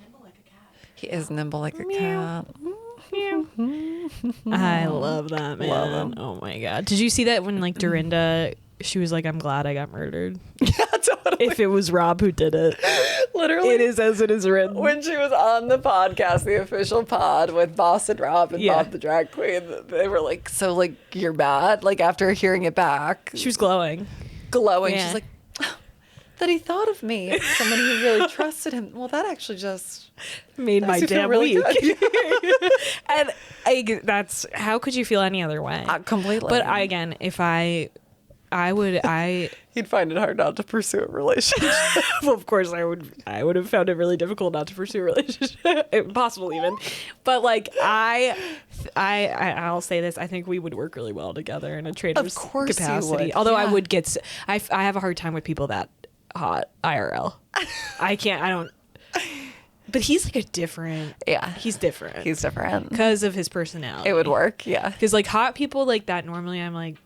He is nimble like a Meow. cat. I love that, man. Love him. Oh my god. Did you see that when like Dorinda, she was like, I'm glad I got murdered. Yeah, totally. If it was Rob who did it. Literally. It is as it is written. When she was on the podcast, the official pod with Boss and Rob and Yeah. Bob the drag queen, they were like, so like you're mad? Like after hearing it back, She was glowing. glowing. Yeah. She's like, "Oh, that he thought of me as someone who really trusted him. Well, that actually just Made my makes me feel damn really week. good." And that's, how could you feel any other way? Completely. But I He'd find it hard not to pursue a relationship. well, of course I would have found it really difficult not to pursue a relationship. Impossible even. But like I'll say this, I think we would work really well together in a trader's Of course you capacity. would, Although I yeah. would get I have a hard time with people that hot IRL. I don't. But he's like a different. Yeah. He's different. He's different. Because of his personality. It would work, yeah. Because like hot people like that, normally I'm like,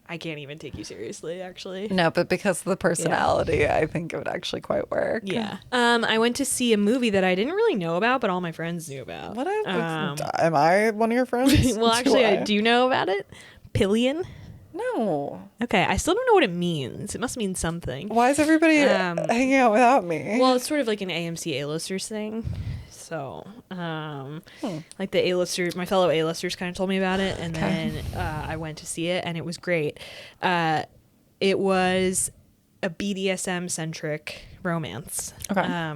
I can't even take you seriously, actually. No, but because of the personality, I think it would actually quite work. Yeah. I went to see a movie that I didn't really know about, but all my friends knew about. What? Am I one of your friends? Well, actually, I do know about it. Pillion. No. Okay, I still don't know what it means. It must mean something. Why is everybody hanging out without me? Well, it's sort of like an AMC A-listers thing. So, like the A-listers, my fellow A-listers kind of told me about it, and then I went to see it, and it was great. It was a BDSM-centric romance. Okay. Do you want to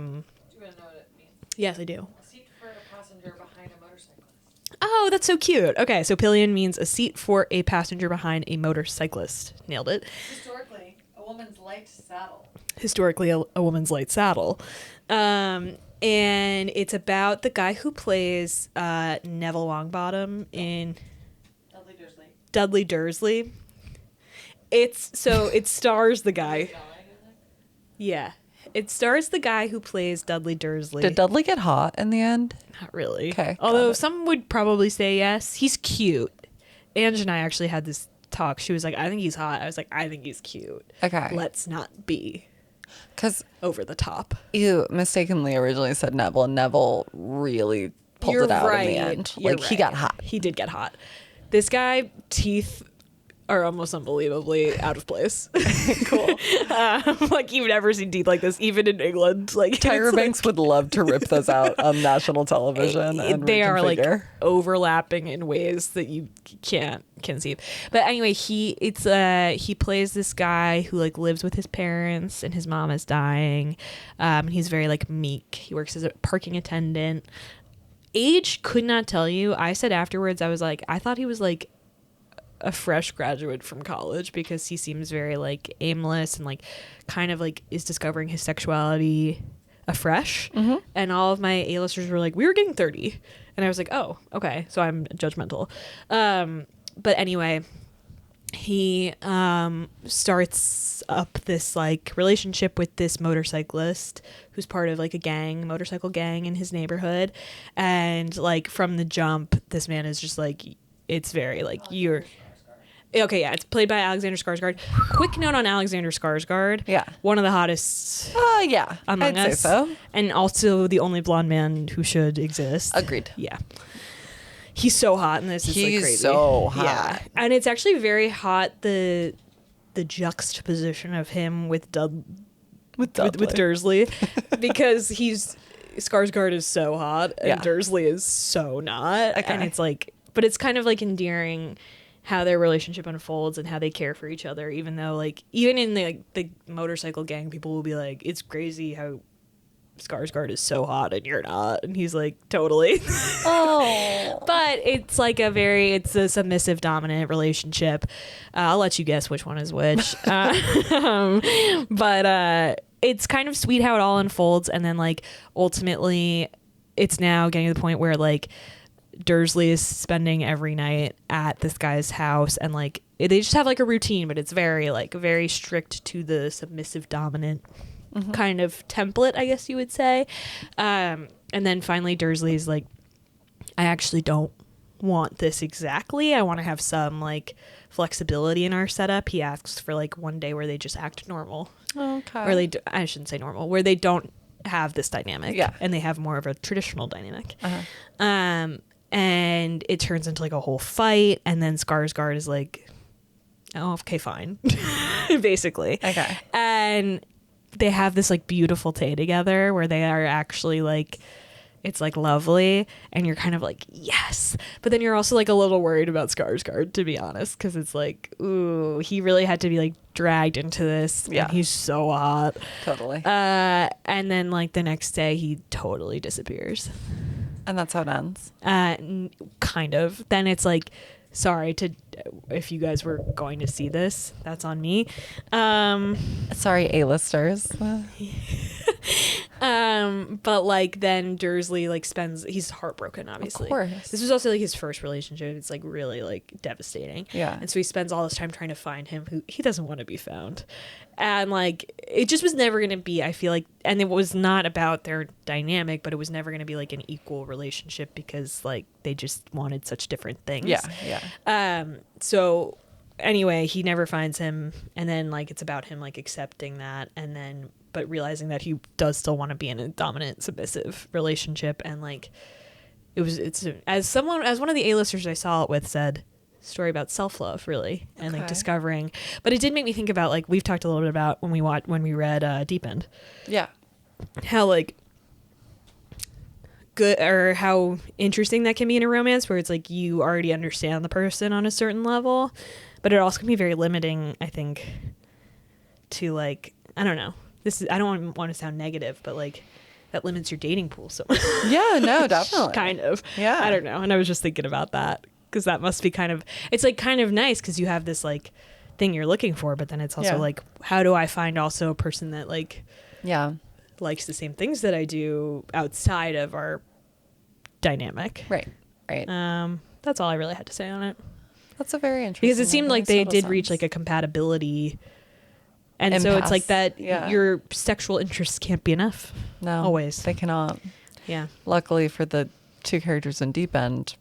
know what it means? Yes, I do. A seat for a passenger behind a motorcyclist. Oh, that's so cute. Okay, so pillion means a seat for a passenger behind a motorcyclist. Nailed it. Historically, a woman's light saddle. Historically, a woman's light saddle. And it's about the guy who plays Neville Longbottom in Dudley Dursley. Dudley Dursley. It stars the guy. Yeah. It stars the guy who plays Dudley Dursley. Did Dudley get hot in the end? Not really. Okay, got Although it. some would probably say yes. He's cute. Ange and I actually had this talk. She was like, I think he's hot. I was like, I think he's cute. Okay. Let's not be Because over the top. you mistakenly originally said Neville, and Neville really pulled You're it out right. in the end. You're Like, he right. got hot. He did get hot. This guy, teeth are almost unbelievably out of place. Cool. Like you've never seen teeth like this, even in England. Like Tyra it's Banks would love to rip those out on national television and they are like reconfigure. overlapping in ways that you can't conceive. But anyway, he plays this guy who like lives with his parents and his mom is dying. He's very like meek. He works as a parking attendant. Age could not tell you. I said afterwards, I was like, I thought he was like a fresh graduate from college because he seems very like aimless and like kind of like is discovering his sexuality afresh. And all of my A-listers were like, we were getting 30, and I was like, oh, okay, so I'm judgmental. But anyway, he starts up this like relationship with this motorcyclist who's part of like a motorcycle gang in his neighborhood, and like from the jump this man is just like, it's very like you're okay. Yeah, it's played by Alexander Skarsgård. Quick note on Alexander Skarsgård. Yeah. One of the hottest Yeah. among I'd us, say so. and also the only blonde man who should exist. Agreed. Yeah. He's so hot in this. It's like He's crazy. so hot. Yeah. And it's actually very hot, the juxtaposition of him with with Dursley, because Skarsgård is so hot and Yeah. Dursley is so not. Okay. And it's like, but it's kind of like endearing how their relationship unfolds and how they care for each other, even though like even in the motorcycle gang, people will be like, it's crazy how Skarsgård is so hot and you're not, and he's like, totally. Oh. But it's like it's a submissive dominant relationship. I'll let you guess which one is which. But it's kind of sweet how it all unfolds, and then like ultimately it's now getting to the point where like Dursley is spending every night at this guy's house, and like they just have like a routine, but it's very strict to the submissive dominant kind of template, I guess you would say. And then finally Dursley's like, I actually don't want this exactly. I want to have some like flexibility in our setup. He asks for like one day where they just act normal. Okay. Or I shouldn't say normal, where they don't have this dynamic. Yeah. And they have more of a traditional dynamic. Uh-huh. And it turns into like a whole fight. And then Skarsgård is like, oh, okay, fine. Basically. Okay. And they have this like beautiful day together where they are actually like, it's like lovely, and you're kind of like, yes, but then you're also like a little worried about Skarsgård, to be honest, because it's like, ooh, he really had to be like dragged into this. Yeah. And he's so hot. Totally. And then like the next day he totally disappears. And that's how it ends. Kind of. Then it's like, sorry to if you guys were going to see this, that's on me. Sorry, A-listers. But like then Dursley like he's heartbroken, obviously. Of course. This was also like his first relationship. It's like really like devastating. Yeah. And so he spends all this time trying to find him who he doesn't want to be found. And like it just was never going to be, I feel like, and it was not about their dynamic, but it was never going to be like an equal relationship because like they just wanted such different things. Yeah. So anyway, he never finds him, and then like it's about him like accepting that, and then but realizing that he does still want to be in a dominant submissive relationship. And like it's as one of the A-listers I saw it with said, story about self-love, really. And like discovering, but it did make me think about, like we've talked a little bit about when we read Deep End, Yeah. how like good or how interesting that can be in a romance where it's like you already understand the person on a certain level, but it also can be very limiting, I think, to like, I don't know, I don't want to sound negative, but like that limits your dating pool so much. Yeah, no, definitely. Kind of. Yeah. I don't know. And I was just thinking about that because that must be kind of, it's like kind of nice because you have this like thing you're looking for, but then it's also like, how do I find also a person that like likes the same things that I do outside of our dynamic. Right. That's all I really had to say on it. That's a very interesting Because it seemed one. like That they makes did total reach sense. like a compatibility. And so it's like that your sexual interests can't be enough. No, always. they cannot. Yeah. Luckily for the two characters in Deep End,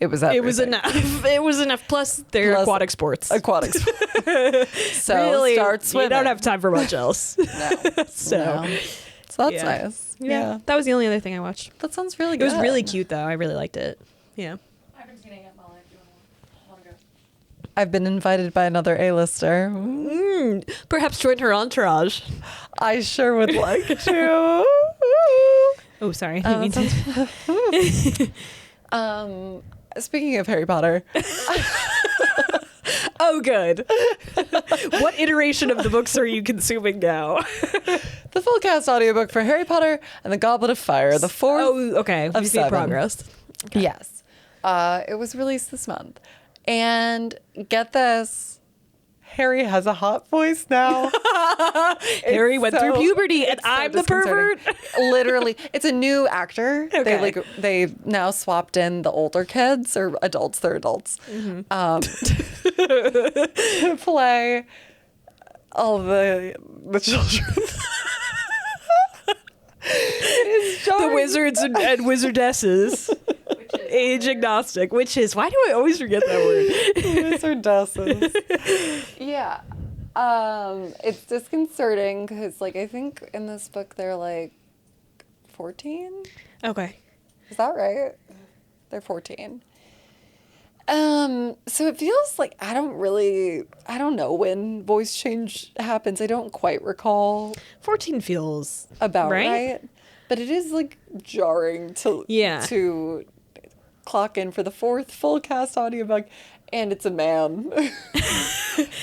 it was everything. It was enough. It was enough. Plus, they're aquatic sports. So really, start swimming. you don't have time for much else. No. So that's nice. Yeah. That was the only other thing I watched. That sounds really It good. was really cute, though. I really liked it. Yeah. I haven't seen it yet, Molly. Do you want to go? I've been invited by another A-lister. Perhaps join her entourage. I sure would like to. Oh, sorry. Speaking of Harry Potter, Oh, good. What iteration of the books are you consuming now? the full cast audiobook for Harry Potter and the Goblet of Fire, the fourth. Oh, okay. Of We've made 7. progress. Okay. Yes. It was released this month. And get this, Harry has a hot voice now. Harry went through puberty, and it's so I'm the pervert. Literally, it's a new actor. Okay. They now swapped in the older kids or adults. They're adults. To play all the children. The wizards and wizardesses. Age agnostic. Witches. Why do I always forget that word? Wizardesses. Yeah. It's disconcerting because, like, I think in this book they're like 14. Okay. Is that right? They're 14. So it feels like I don't know when voice change happens. I don't quite recall 14 feels about right. But it is like jarring to clock in for the fourth full cast audiobook, and it's a man.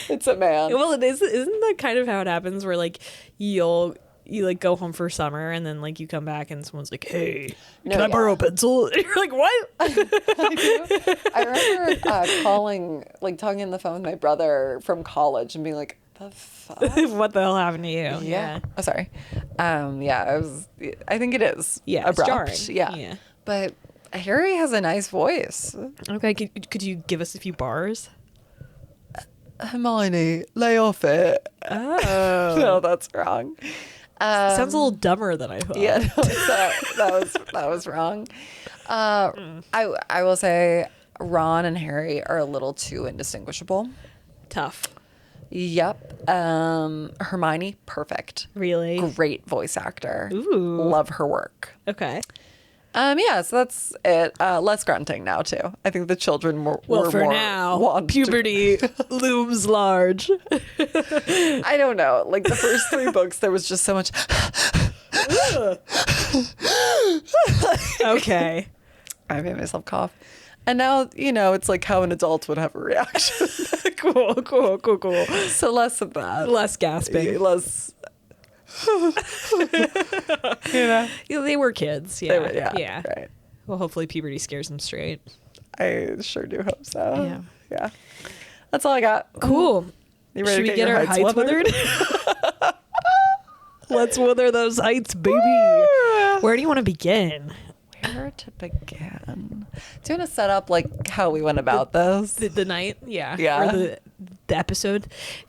It's a man. Well, it is. Isn't that kind of how it happens? Where like you like go home for summer, and then like you come back, and someone's like, "Hey, can I borrow a pencil?" And you're like, "What?" I remember talking on the phone with my brother from college and being like, "The fuck? What the hell happened to you?" Yeah. Oh, sorry. I think it is. Yeah, it's abrupt. jarring. Yeah. But Harry has a nice voice. Okay, could you give us a few bars? Hermione, lay off it. Oh. No, that's wrong. Sounds a little dumber than I thought. Yeah, no, that was wrong. I will say Ron and Harry are a little too indistinguishable. Tough. Yep. Hermione, perfect. Really? Great voice actor. Ooh. Love her work. Okay. Yeah, so that's it. Less grunting now too. I think the children were For more now, want to- puberty looms large. I don't know. Like the first 3 books, there was just so much. Okay. I made myself cough. And now, it's like how an adult would have a reaction. Cool. So less of that. Less gasping. Less. Yeah, they were kids. Yeah. They were, yeah. Right. Well, hopefully puberty scares them straight. I sure do hope so. Yeah. Yeah. That's all I got. Cool. You ready Should to we get our heights withered? Let's wither those heights, baby. Where do you want to begin? Where to begin? Do you want to set up like how we went about this? The night, yeah, Yeah. or the episode.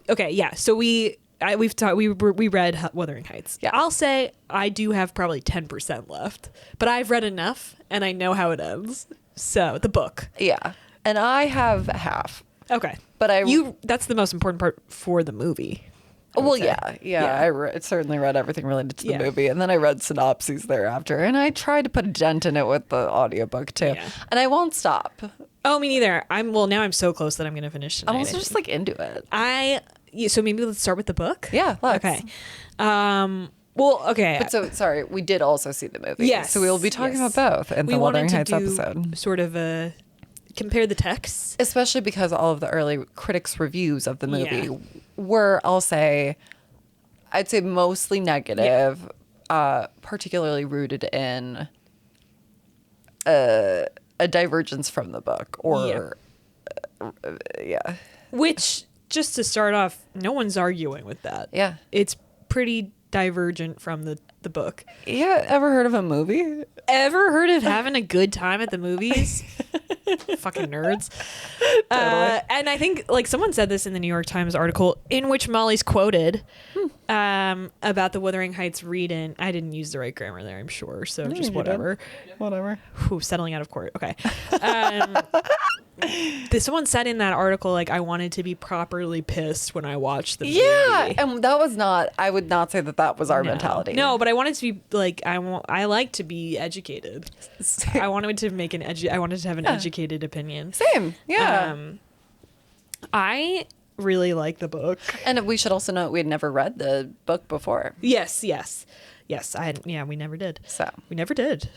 Okay, yeah. So we read Wuthering Heights. Yeah. I'll say I do have probably 10% left, but I've read enough and I know how it ends. So the book. Yeah. And I have half. Okay, But that's the most important part for the movie. I would Well, say. yeah. I certainly read everything related to the Yeah. movie. And then I read synopses thereafter. And I tried to put a dent in it with the audiobook too. Yeah. And I won't stop. Oh, me neither. Now I'm so close that I'm gonna finish tonight. I'm also just like into it. So maybe let's start with the book. Yeah, let's. Okay. Well, okay. But so, sorry, we did also see the movie. Yes. So we will be talking Yes. about both in We the wanted Wuthering to Heights do episode. sort of a compare the texts. Especially because all of the early critics' reviews of the movie Yeah. were, I'd say mostly negative, particularly rooted in a divergence from the book or, yeah. Which, just to start off, no one's arguing with that. Yeah. It's pretty divergent from the book. Yeah, ever heard of a movie? Ever heard of having a good time at the movies? Fucking nerds. And I think like someone said this in the New York Times article in which Molly's quoted about the Wuthering Heights read-in. I didn't use the right grammar there, I'm sure. So just you whatever. Whatever. Whew, settling out of court. Okay. Someone said in that article, like, I wanted to be properly pissed when I watched the movie. Yeah, and that was not, I would not say that was our No. mentality. No, but I wanted to be like, I like to be educated. I wanted to make I wanted to have an educated opinion. Same, yeah. I really like the book. And we should also note we had never read the book before. Yes. We never did. So We never did.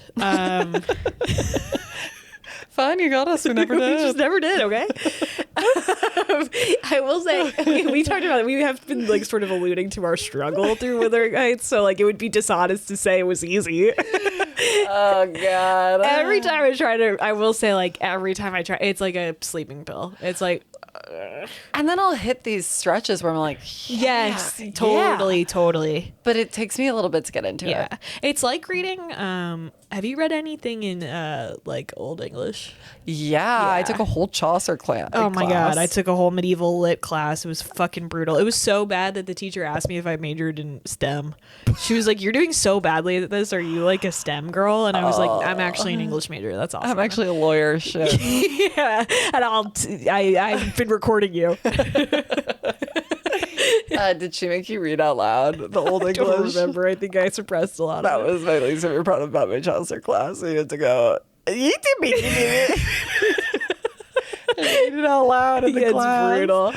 fine, you got us. We never We did. just never did, okay? I will say, we talked about it. We have been like sort of alluding to our struggle through Wuthering Heights, so like it would be dishonest to say it was easy. Oh God. Every time I try to, I will say like every time I try, it's like a sleeping pill. It's like, And then I'll hit these stretches where I'm like, yes, yeah. totally. But it takes me a little bit to get into Yeah. it. It's like reading, have you read anything in like Old English? Yeah, I Yeah. took a whole Chaucer class. Oh my God. I took a whole medieval lit class. It was fucking brutal. It was so bad that the teacher asked me if I majored in STEM. She was like, "You're doing so badly at this. Are you like a STEM girl?" And I was like, "I'm actually an English major. That's awesome." I'm actually a lawyer. Shit. Yeah. And I've been recording you. Did she make you read out loud the Old I English? don't remember. I think I suppressed a lot That of it. was my least favorite part about my Chaucer class. So you had to go. Read it out loud in the It's class. brutal.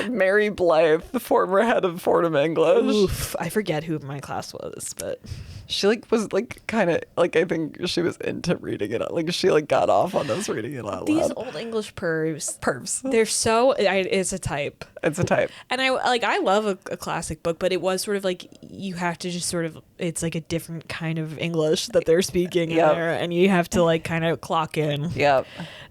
Mary Blythe, the former head of Fordham English. Oof. I forget who my class was, but She was kind of I think she was into reading it. She got off on us reading it out these loud. Old English pervs, Pervs. they're so. It's a type. It's a type. And I love a classic book, but it was sort of like you have to just sort of, it's like a different kind of English that they're speaking in Yep. there, and you have to like kind of clock in. Yep.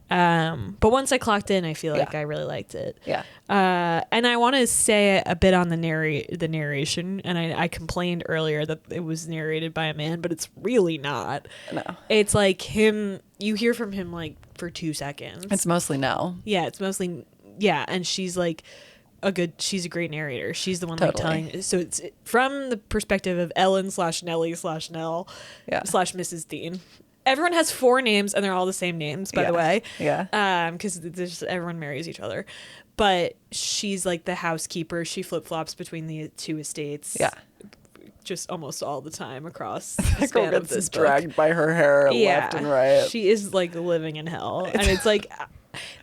But once I clocked in, I feel like Yeah. I really liked it. Yeah. And I want to say a bit on the narration, and I complained earlier that it was narrated by a man, but it's really not. No. It's like him. You hear from him like for 2 seconds. It's mostly no. Yeah, it's mostly and she's like she's a great narrator. She's the one Totally. like telling, so it's from the perspective of Ellen /Nellie/Nell Yeah. /Mrs. Dean. everyone has 4 names and they're all the same names, by the way. Yeah. Because everyone marries each other. But she's like the housekeeper. She flip-flops between the 2 estates. Yeah. Just almost all the time across the That girl span of gets this dragged book. by her hair left and right. She is like living in hell. And it's like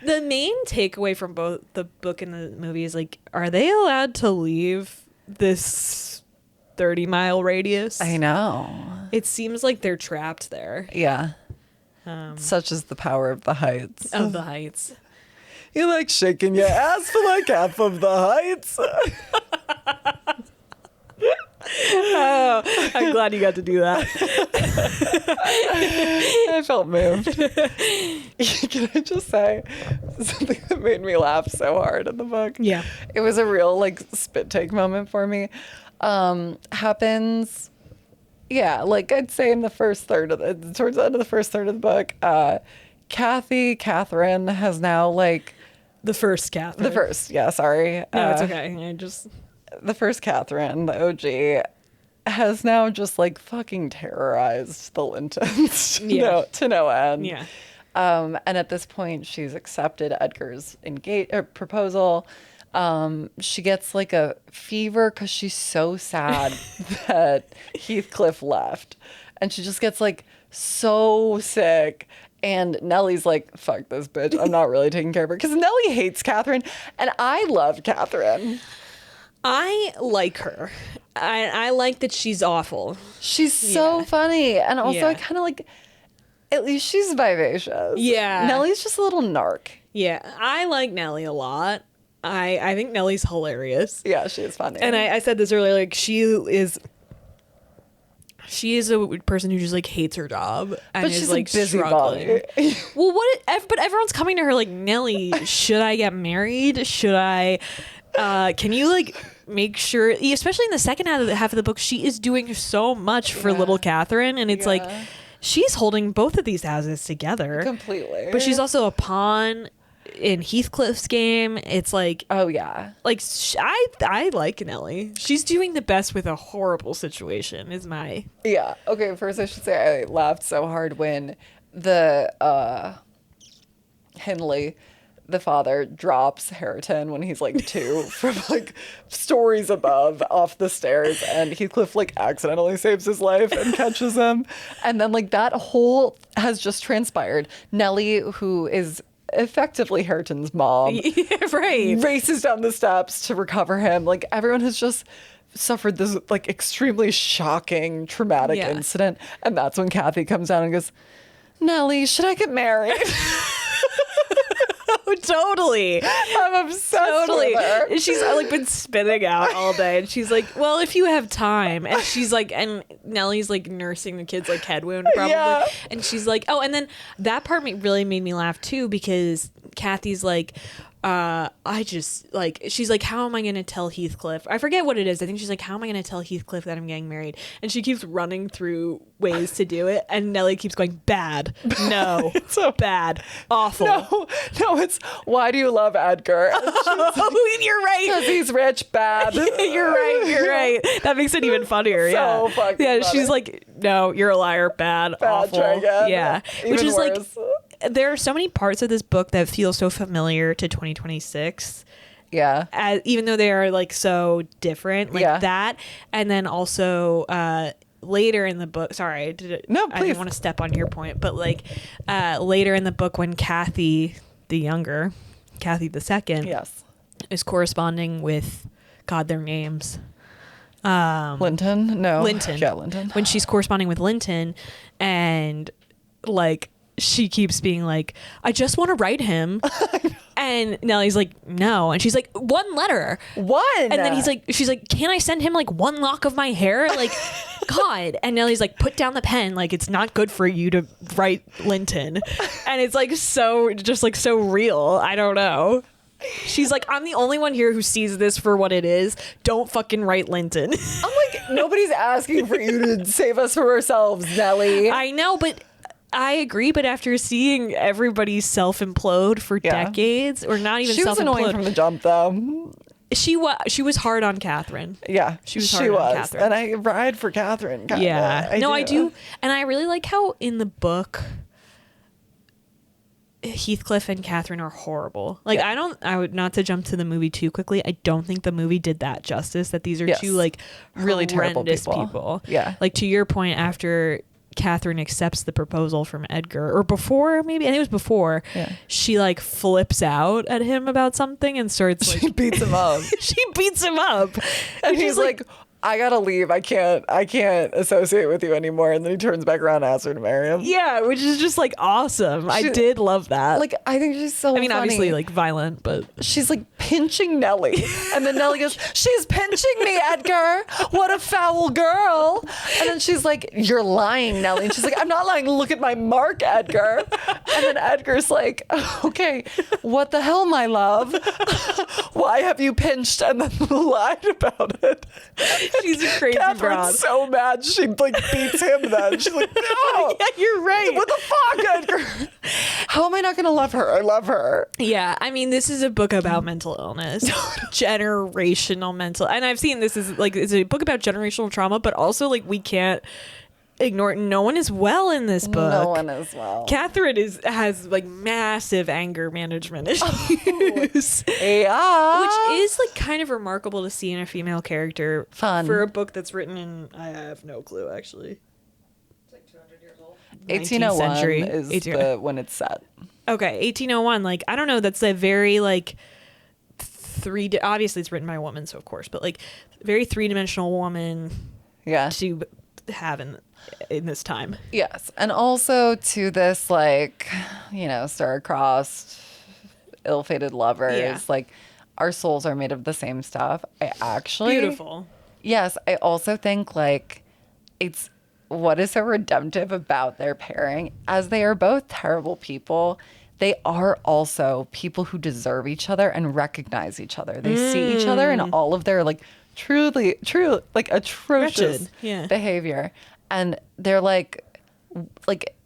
the main takeaway from both the book and the movie is like, are they allowed to leave this 30-mile radius? I know. It seems like they're trapped there. Yeah. Such is the power of the Heights. Of the Heights. You like shaking your ass for like half of the Heights. Oh, I'm glad you got to do that. I felt moved. Can I just say something that made me laugh so hard in the book? Yeah. It was a real like spit take moment for me. Happens, yeah, like I'd say in the first third of towards the end of the first third of the book, Catherine has now like The first Catherine. the first, yeah, sorry. No, it's okay. The first Catherine, the OG, has now just like fucking terrorized the Lintons to no end. Yeah. And at this point, she's accepted Edgar's proposal. She gets like a fever because she's so sad that Heathcliff left, and she just gets like so sick. And Nellie's like, fuck this bitch. I'm not really taking care of her. Because Nellie hates Catherine. And I love Catherine. I like her. I like that she's awful. She's so funny. And also, Yeah. I kind of like, at least she's vivacious. Yeah. Nellie's just a little narc. Yeah. I like Nellie a lot. I think Nellie's hilarious. Yeah, she is funny. And I said this earlier, like she is a person who just like hates her job and but is she's like a struggling. busybody. Well, but everyone's coming to her like, Nellie, should I get married? Should I? Can you like make sure? Especially in the second half of the book, she is doing so much for little Catherine, and it's like she's holding both of these houses together Completely. But she's also a pawn in Heathcliff's game. It's like, oh yeah, like I like Nellie. She's doing the best with a horrible situation. Is my yeah. Okay, first I should say I laughed so hard when the Henley, the father, drops Hareton when he's like 2 from like stories above off the stairs, and Heathcliff like accidentally saves his life and catches him, and then like that whole has just transpired. Nellie, who is effectively Hareton's mom, right, races down the steps to recover him. Like everyone has just suffered this like extremely shocking, traumatic incident, and that's when Kathy comes down and goes, Nellie, should I get married? Oh, totally. I'm obsessed with her. She's like been spinning out all day, and she's like, well, if you have time. And she's like, and Nellie's like nursing the kid's like head wound probably. Yeah. And she's like, oh, and then that part really made me laugh too, because Kathy's like, I just like, she's like, how am I going to tell Heathcliff? I forget what it is. I think she's like, how am I going to tell Heathcliff that I'm getting married? And she keeps running through ways to do it. And Nellie keeps going, bad. No. So bad. Awful. No, it's why do you love Edgar? Oh, you're right. Because he's rich, bad. You're right. That makes it even funnier. So Yeah. fucking Yeah. funny. She's like, no, you're a liar. Bad. Awful. try again. Yeah. Even Which is worse. like, there are so many parts of this book that feel so familiar to 2026. Yeah. Even though they are like so different, like that. And then also later in the book, sorry, I didn't want to step on your point, but like later in the book when Kathy the younger, Kathy the second, is corresponding with, God, their names. Linton? No. Linton. Yeah, Linton. When she's corresponding with Linton, and like she keeps being like, I just want to write him. And Nellie's like, no. And she's like, one letter. One. And then she's like, can I send him like one lock of my hair? Like, God. And Nellie's like, put down the pen. Like, it's not good for you to write Linton. And it's like so, just like so real. I don't know. She's like, I'm the only one here who sees this for what it is. Don't fucking write Linton. I'm like, nobody's asking for you to save us from ourselves, Nellie. I know, but I agree. But after seeing everybody self-implode for decades, or not even she was self-implode. annoying from the jump, though. She was hard on Catherine. Yeah, She was hard on Catherine. and I ride for Catherine. Kinda. Yeah. I do. And I really like how in the book Heathcliff and Catherine are horrible. Like, Yeah. I would not to jump to the movie too quickly. I don't think the movie did that justice, that these are Yes. two like Really terrible horrendous people. Yeah. Like, to your point, after Catherine accepts the proposal from Edgar, or before, maybe, I think it was before, Yeah. she like flips out at him about something and starts She like beats him up. she beats him up. And Which he's is, like, I gotta leave. I can't associate with you anymore. And then he turns back around and asks her to marry him. yeah, which is just like awesome. I did love that. Like, I think she's so I mean, funny. obviously like violent, but She's like pinching Nellie. And then Nellie goes, she's pinching me, Edgar. What a foul girl. And then she's like, you're lying, Nellie. And she's like, I'm not lying. Look at my mark, Edgar. And then Edgar's like, okay, what the hell, my love? Why have you pinched and then lied about it? she's a crazy Catherine's broad. so mad she like beats him then. She's like, no. Yeah, you're right. What the fuck, Edgar? How am I not gonna love her? I love her. Yeah, I mean, this is a book about mental illness, generational mental, and I've seen this is like it's a book about generational trauma, but also like we can't ignore. No one is well in this book. No one as well. Catherine has like massive anger management issues, Yeah. which is like kind of remarkable to see in a female character. Fun. For a book that's written in, I have no clue actually. It's like 200 years old. 1801 century. is when it's set. Okay, 1801. Like, I don't know. That's a very like obviously it's written by a woman, so of course, but like very three-dimensional woman Yeah. to have in this time. Yes. And also to this, like, you know, star-crossed, ill-fated lovers. Yeah. Like, our souls are made of the same stuff. I actually... Beautiful. Yes. I also think, like, it's... What is so redemptive about their pairing? As they are both terrible people, they are also people who deserve each other and recognize each other. They see each other in all of their, like, true, like, atrocious Wretched. Yeah. behavior. And they're like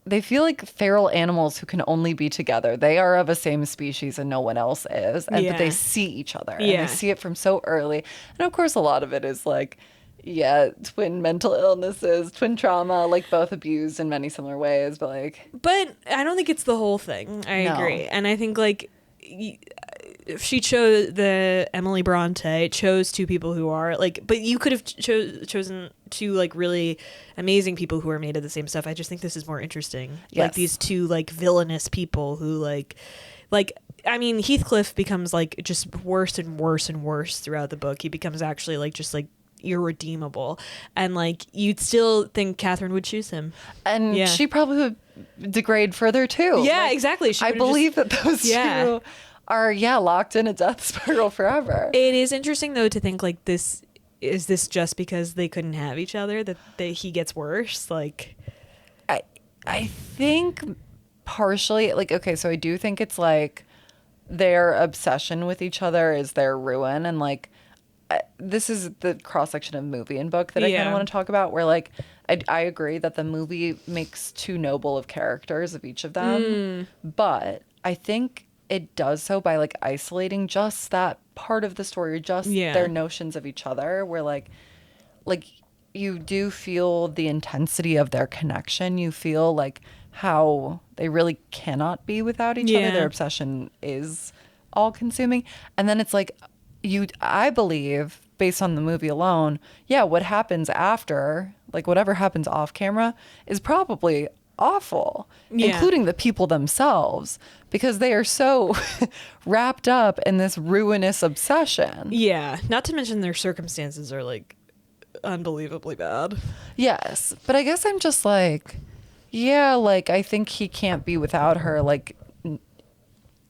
they feel like feral animals who can only be together. They are of a same species and no one else is. But Yeah. they see each other. And Yeah. they see it from so early. And of course, a lot of it is like, yeah, twin mental illnesses, twin trauma, like both abused in many similar ways. But like, But I don't think it's the whole thing. I No. agree. And I think like if she chose the Emily Bronte chose two people who are like, but you could have chosen two like really amazing people who are made of the same stuff. I just think this is more interesting. Yes. Like these two like villainous people who like I mean, Heathcliff becomes like just worse and worse and worse throughout the book. He becomes actually like just like irredeemable, and like you'd still think Catherine would choose him. and Yeah. she probably would degrade further too. Yeah, Like, exactly. She I would've believe that those Yeah. two are locked in a death spiral forever. It is interesting though to think like this just because they couldn't have each other that he gets worse, like I think partially, like, okay, so I do think it's like their obsession with each other is their ruin. And like, this is the cross section of movie and book that I kind Yeah. of want to talk about, where like, I agree that the movie makes too noble of characters of each of them. But I think it does so by like isolating just that part of the story, just Yeah. their notions of each other, where like you do feel the intensity of their connection. You feel like how they really cannot be without each other. Yeah. Their obsession is all consuming. And then it's like I believe, based on the movie alone, what happens after, like whatever happens off camera is probably awful, including the people themselves, because they are so wrapped up in this ruinous obsession. yeah, not to mention their circumstances are like unbelievably bad. Yes, but I guess I'm just like, like I think he can't be without her. Like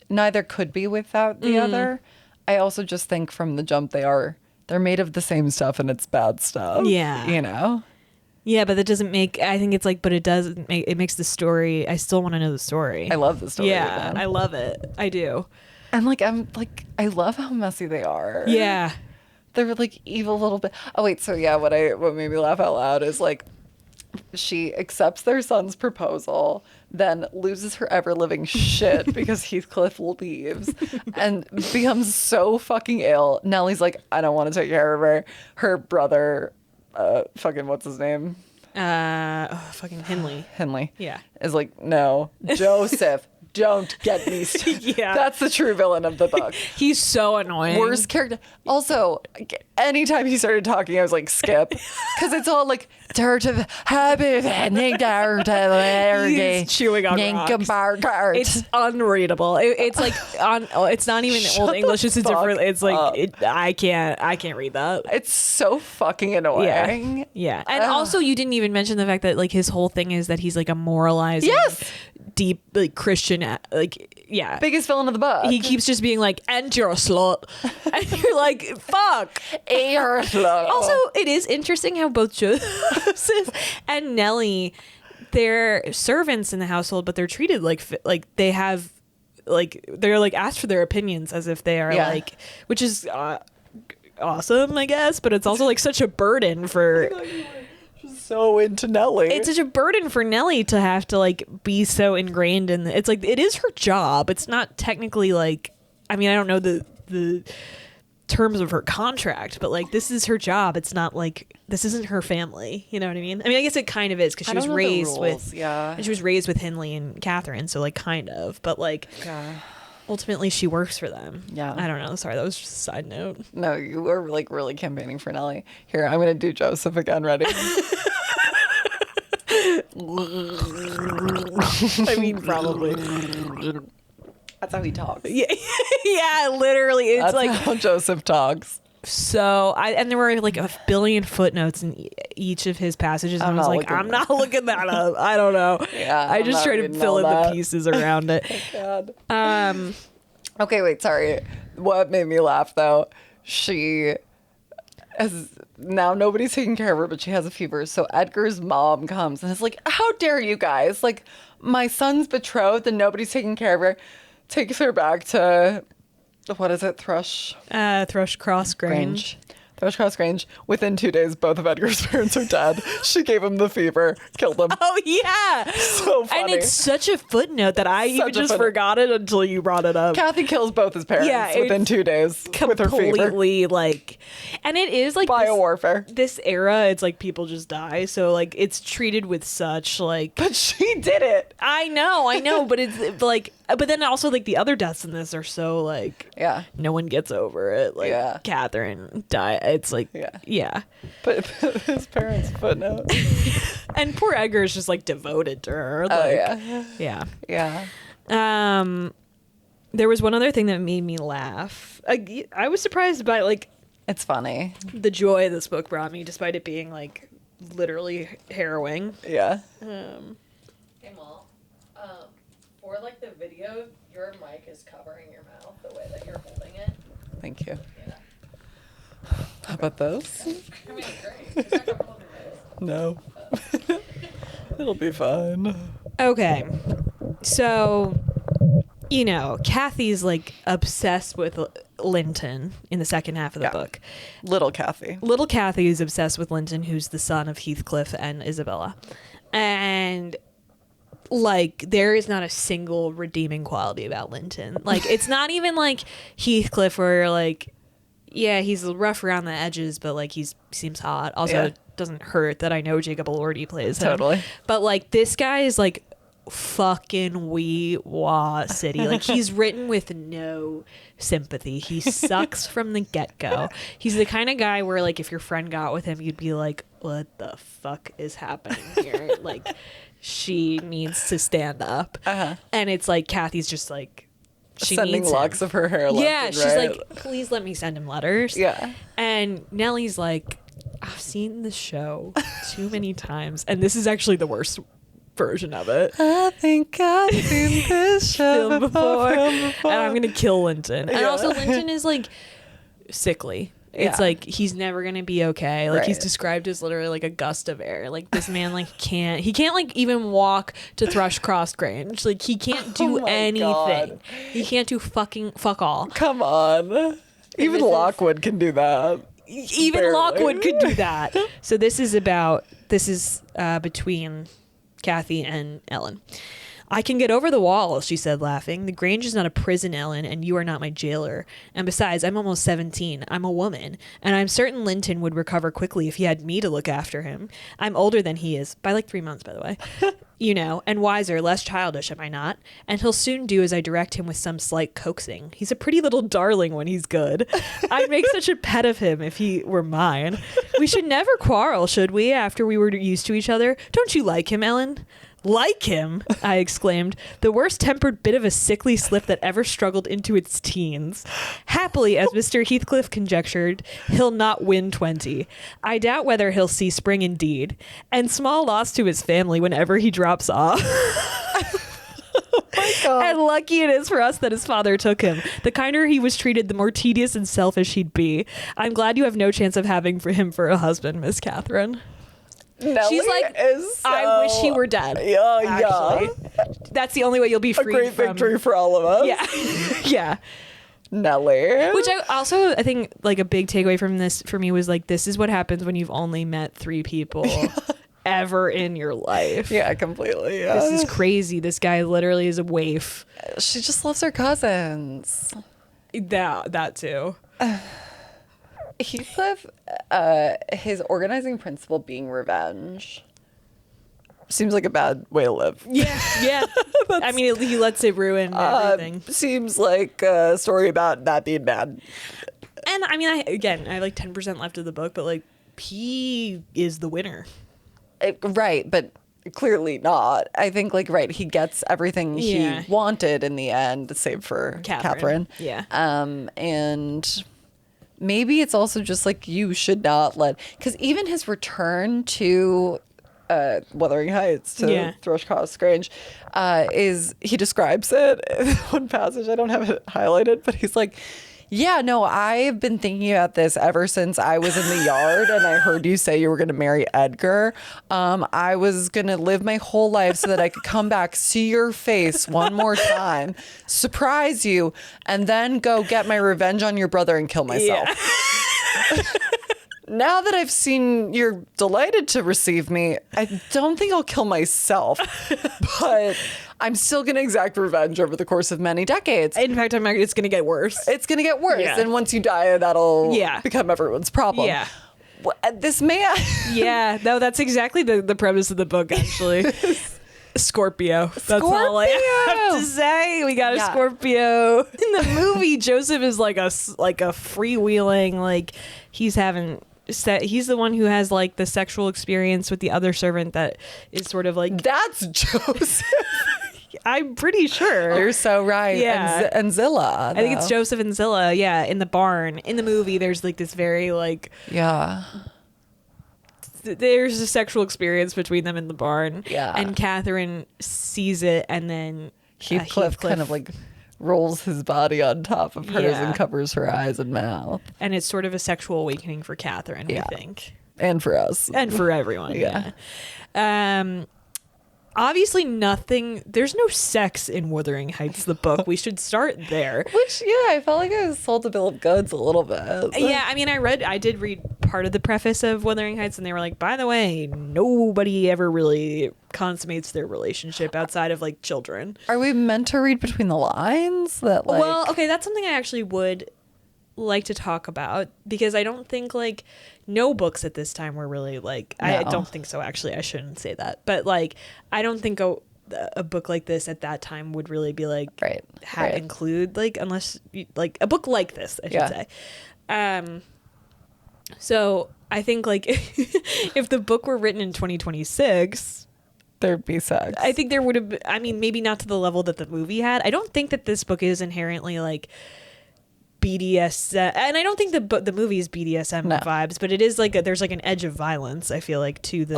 neither could be without the other. I also just think from the jump they're made of the same stuff and it's bad stuff. Yeah. You know? Yeah, but that doesn't make, I think it's like, but it doesn't make, it makes the story, I still want to know the story. I love the story. Yeah, of them. I love it. I do. And like I love how messy they are. Yeah. They're like evil little bit. Oh wait, so what made me laugh out loud is like She accepts their son's proposal, then loses her ever-living shit because Heathcliff leaves and becomes so fucking ill. Nellie's like, I don't want to take care of her. Her brother, fucking what's his name? Fucking Henley. Yeah. Is like, no, Joseph, don't get me started. Yeah. That's the true villain of the book. He's so annoying. Worst character. Also, anytime he started talking, I was like, skip. Because it's all like, He's chewing on rocks. It's unreadable. It's like it's not even Old English. It's a different. It's like I can't read that. It's so fucking annoying. Yeah. And also, you didn't even mention the fact that like his whole thing is that he's like a moralizing, deep like Christian, Biggest villain of the book. He keeps just being like, "And you're a slut," and you're like, "Fuck." You're a slut. Also, it is interesting how both Joseph and Nellie, they're servants in the household, but they're treated like they have they're like asked for their opinions as if they are like, which is awesome, I guess, but it's also like such a burden for. So into Nellie. It's such a burden for Nellie to have to like be so ingrained in it's like it is her job. It's not technically like, I mean, I don't know the terms of her contract, but like this is her job. It's not like this isn't her family. You know what I mean? I mean, I guess it kind of is because she was raised with and she was raised with Henley and Catherine, so like kind of, but like ultimately she works for them. Yeah. I don't know. Sorry, that was just a side note. No, you were like really campaigning for Nellie. Here, I'm gonna do Joseph again. Ready? I mean, probably. That's how he talks. Yeah, literally. It's That's like how Joseph talks. So and there were like a billion footnotes in each of his passages. And I was like, I'm not looking that up. I don't know. Yeah, I just try to fill in the pieces around it. Oh, God. Okay, wait, sorry. What made me laugh though? She has now nobody's taking care of her, but she has a fever. So Edgar's mom comes and is like, "How dare you guys? Like, my son's betrothed and nobody's taking care of her." Takes her back to what is it? Thrush Cross Grange. Thrush Cross Grange. Within 2 days, both of Edgar's parents are dead. She gave him the fever, killed him. Oh yeah, so funny. And it's such a footnote that I even just forgot it until you brought it up. Kathy kills both his parents within 2 days with her fever. Completely like, and it is like biowarfare. This era, it's like people just die, so like it's treated with such like. But she did it. I know, but it's like. But then also like the other deaths in this are so like no one gets over it. Like Catherine died. It's like But his parents' footnote. And poor Edgar is just like devoted to her. Like, yeah. There was one other thing that made me laugh. I was surprised by like it's funny the joy this book brought me, despite it being like literally harrowing. Yeah. Hey, Mal. For like the video, your mic is covering your mouth the way that you're holding it. Thank you. Yeah. How about those? I mean, great. It's not comfortable with No. It'll be fine. Okay. So, you know, Kathy's like obsessed with Linton in the second half of the book. Little Kathy. Little Kathy is obsessed with Linton, who's the son of Heathcliff and Isabella. And like there is not a single redeeming quality about Linton. Like it's not even like Heathcliff where you're like, yeah, he's rough around the edges, but like he seems hot. Also, it doesn't hurt that I know Jacob Elordi plays him. Totally. But like this guy is like fucking wee wah city. Like he's written with no sympathy. He sucks from the get-go. He's the kind of guy where like if your friend got with him, you'd be like, what the fuck is happening here? Like she needs to stand up. And it's like Kathy's just like she sending needs locks him. of her hair. Yeah, she's like, please let me send him letters. Yeah. And Nellie's like, I've seen this show too many times, and this is actually the worst version of it. I think I've seen this show before. And I'm gonna kill Linton. And also Linton is like sickly. It's like he's never gonna be okay. Like he's described as literally like a gust of air. Like this man like can't like even walk to Thrush Cross Grange. Like he can't do anything. God. He can't do fuck all. Come on. Even Lockwood can do that. Even Barely. Lockwood could do that. So this is between Kathy and Ellen. I can get over the wall, she said, laughing. The Grange is not a prison, Ellen, and you are not my jailer. And besides, I'm almost 17. I'm a woman. And I'm certain Linton would recover quickly if he had me to look after him. I'm older than he is, by like 3 months, by the way. You know, and wiser, less childish, am I not? And he'll soon do as I direct him with some slight coaxing. He's a pretty little darling when he's good. I'd make such a pet of him if he were mine. We should never quarrel, should we, after we were used to each other? Don't you like him, Ellen? Like him, I exclaimed, the worst-tempered bit of a sickly slip that ever struggled into its teens. Happily, as Mr. Heathcliff conjectured, he'll not win 20. I doubt whether he'll see spring indeed, and small loss to his family whenever he drops off. My God. And lucky it is for us that his father took him. The kinder he was treated, the more tedious and selfish he'd be. I'm glad you have no chance of having him for a husband, Miss Catherine. Nellie She's like, is so... I wish he were dead. Yeah. That's the only way you'll be A free great from... victory for all of us. Yeah. Yeah. Nellie. Which I think like a big takeaway from this for me was like, this is what happens when you've only met 3 people ever in your life. Yeah, completely. Yeah. This is crazy. This guy literally is a waif. She just loves her cousins. That too. Heathcliff, his organizing principle being revenge seems like a bad way to live. Yeah, yeah. I mean, he lets it ruin everything. Seems like a story about not being bad. And I mean, I have like 10% left of the book, but like he is the winner. Right, but clearly not. I think he gets everything he wanted in the end, save for Catherine. Yeah. And maybe it's also just like you should not let, because even his return to Wuthering Heights, to Thrushcross Grange, he describes it in one passage. I don't have it highlighted, but he's like, yeah, no, I've been thinking about this ever since I was in the yard and I heard you say you were going to marry Edgar. I was going to live my whole life so that I could come back, see your face one more time, surprise you, and then go get my revenge on your brother and kill myself. Yeah. Now that I've seen you're delighted to receive me, I don't think I'll kill myself, but I'm still going to exact revenge over the course of many decades. In fact, it's going to get worse. It's going to get worse. Yeah. And once you die, that'll become everyone's problem. Yeah. This man. Yeah. No, that's exactly the premise of the book, actually. Scorpio. That's all I have to say. We got a Scorpio. In the movie, Joseph is like a freewheeling, like he's the one who has like the sexual experience with the other servant that is sort of like, that's Joseph. I'm pretty sure. You're so right. Yeah. And Zilla. I think it's Joseph and Zilla. Yeah. In the barn. In the movie, there's like this very like. Yeah. There's a sexual experience between them in the barn. Yeah. And Catherine sees it, and then Heathcliff kind of like rolls his body on top of hers and covers her eyes and mouth. And it's sort of a sexual awakening for Catherine, I think. And for us. And for everyone. Obviously there's no sex in Wuthering Heights, the book. We should start there. Which, I felt like I was sold a bill of goods a little bit. Yeah, I mean, I did read part of the preface of Wuthering Heights, and they were like, by the way, nobody ever really consummates their relationship outside of, like, children. Are we meant to read between the lines? Well, okay, that's something I actually would like to talk about, because I don't think, like, no books at this time were really like, I don't think so, actually. I shouldn't say that, but like I don't think a book like this at that time would really be like include, like, unless like a book like this, I should say. So I think like if the book were written in 2026, there'd be sex. I think there would have been, I mean, maybe not to the level that the movie had. I don't think that this book is inherently like BDSM, and I don't think the movie is BDSM vibes, but it is like there's like an edge of violence, I feel like, to the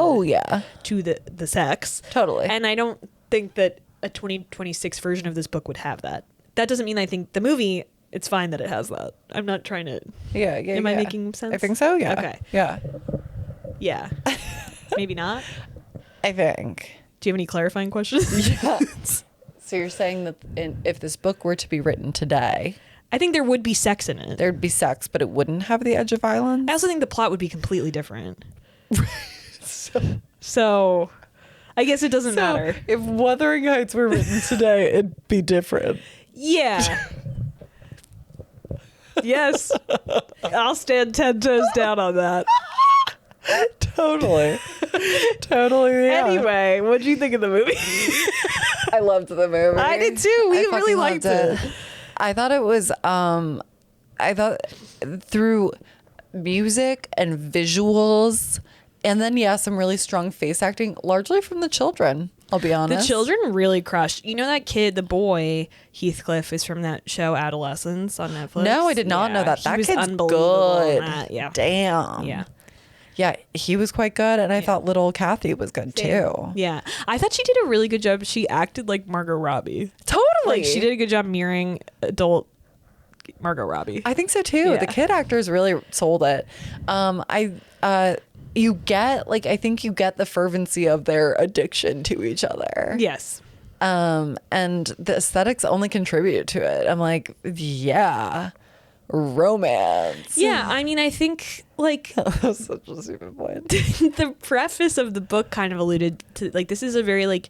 to the sex. Totally. And I don't think that a 2026 version of this book would have that. That doesn't mean I think the movie, it's fine that it has that. I'm not trying to. Am I making sense? I think so. Yeah. Okay. Yeah. Yeah. Maybe not. I think. Do you have any clarifying questions? Yeah. So you're saying that if this book were to be written today, I think there would be sex in it. There'd be sex, but it wouldn't have the edge of violence. I also think the plot would be completely different. So, So I guess it doesn't matter. if Wuthering Heights were written today, it'd be different. Yeah. Yes. I'll stand 10 toes down on that. Totally. Totally, yeah. Anyway, what do you think of the movie? I loved the movie. I did too. We I really fucking liked loved it. I thought it was I thought through music and visuals and then some really strong face acting, largely from the children, I'll be The honest. children really crushed. You know that kid, the boy, Heathcliff, is from that show Adolescence on Netflix? No, I did not know that. He That was kid's unbelievable in good. that. Yeah. Damn. Yeah. Yeah, he was quite good, and I thought little Kathy was good too. Yeah. I thought she did a really good job. She acted like Margot Robbie. Totally. Like, she did a good job mirroring adult Margot Robbie. I think so too. Yeah. The kid actors really sold it. You get I think you get the fervency of their addiction to each other. Yes. And the aesthetics only contribute to it. I'm like, yeah, romance. Yeah, I mean, I think like That's such a stupid point. the preface of the book kind of alluded to this is a very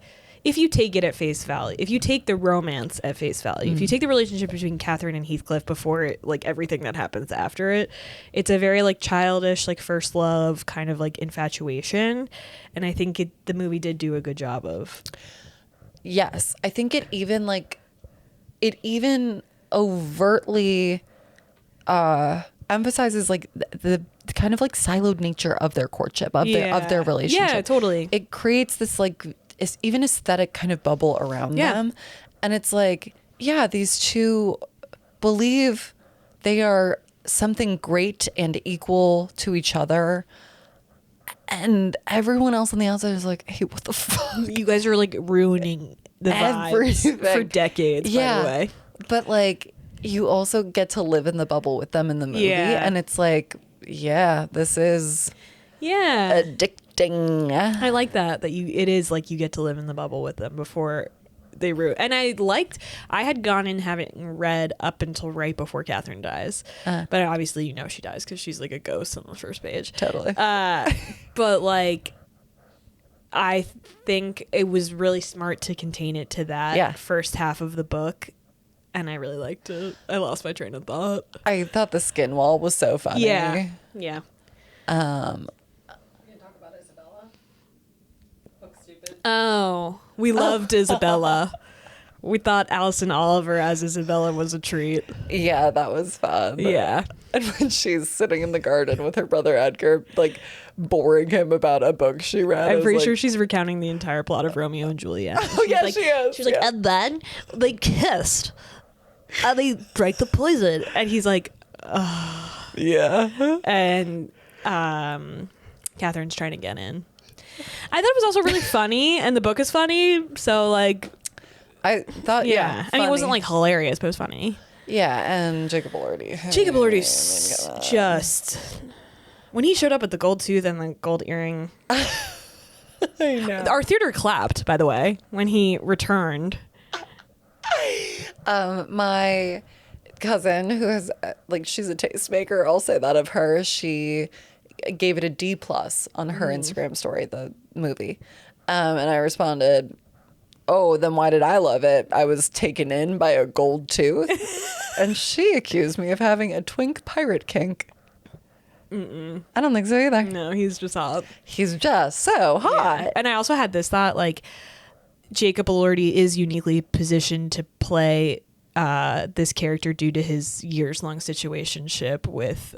if you take it at face value, if you take the romance at face value, if you take the relationship between Catherine and Heathcliff before it, everything that happens after it, it's a very childish, first love kind of infatuation. And I think the movie did do a good job of. Yes, I think it even overtly emphasizes the kind of siloed nature of their courtship of their relationship. Yeah, totally. It creates this even aesthetic kind of bubble around them, and it's these two believe they are something great and equal to each other, and everyone else on the outside is like, hey, what the fuck? You guys are ruining the vibes Everything. for decades, by the way. But you also get to live in the bubble with them in the movie, Yeah. and it's this is Yeah. addicting. I like that it is you get to live in the bubble with them before they ruin. And I had gone in having read up until right before Catherine dies, but obviously she dies because she's a ghost on the first page. Totally. But I think it was really smart to contain it to that first half of the book, and I really liked it. I lost my train of thought. I thought the skin wall was so funny. Yeah. We can talk about Isabella. Book stupid. Oh, we loved Isabella. We thought Alison Oliver as Isabella was a treat. Yeah, that was fun. Yeah. And when she's sitting in the garden with her brother Edgar, boring him about a book she read. I'm pretty sure she's recounting the entire plot of Romeo and Juliet. Oh, yeah, she is. She's and then they kissed. And they drank the poison. And he's like, yeah. And Catherine's trying to get in. I thought it was also really funny, and the book is funny. So, I thought, I mean, it wasn't hilarious, but it was funny. Yeah, and Jacob Elordi. Jacob Elordi's just when he showed up with the gold tooth and the gold earring. I know. Our theater clapped, by the way, when he returned. My cousin, who has she's a tastemaker, I'll say that of her. She gave it a D+ on her Instagram story, the movie, and I responded, "Oh, then why did I love it? I was taken in by a gold tooth." And she accused me of having a twink pirate kink. I don't think so either. No, he's just hot. He's just so hot. Yeah. And I also had this thought, Jacob Elordi is uniquely positioned to play this character due to his years-long situationship with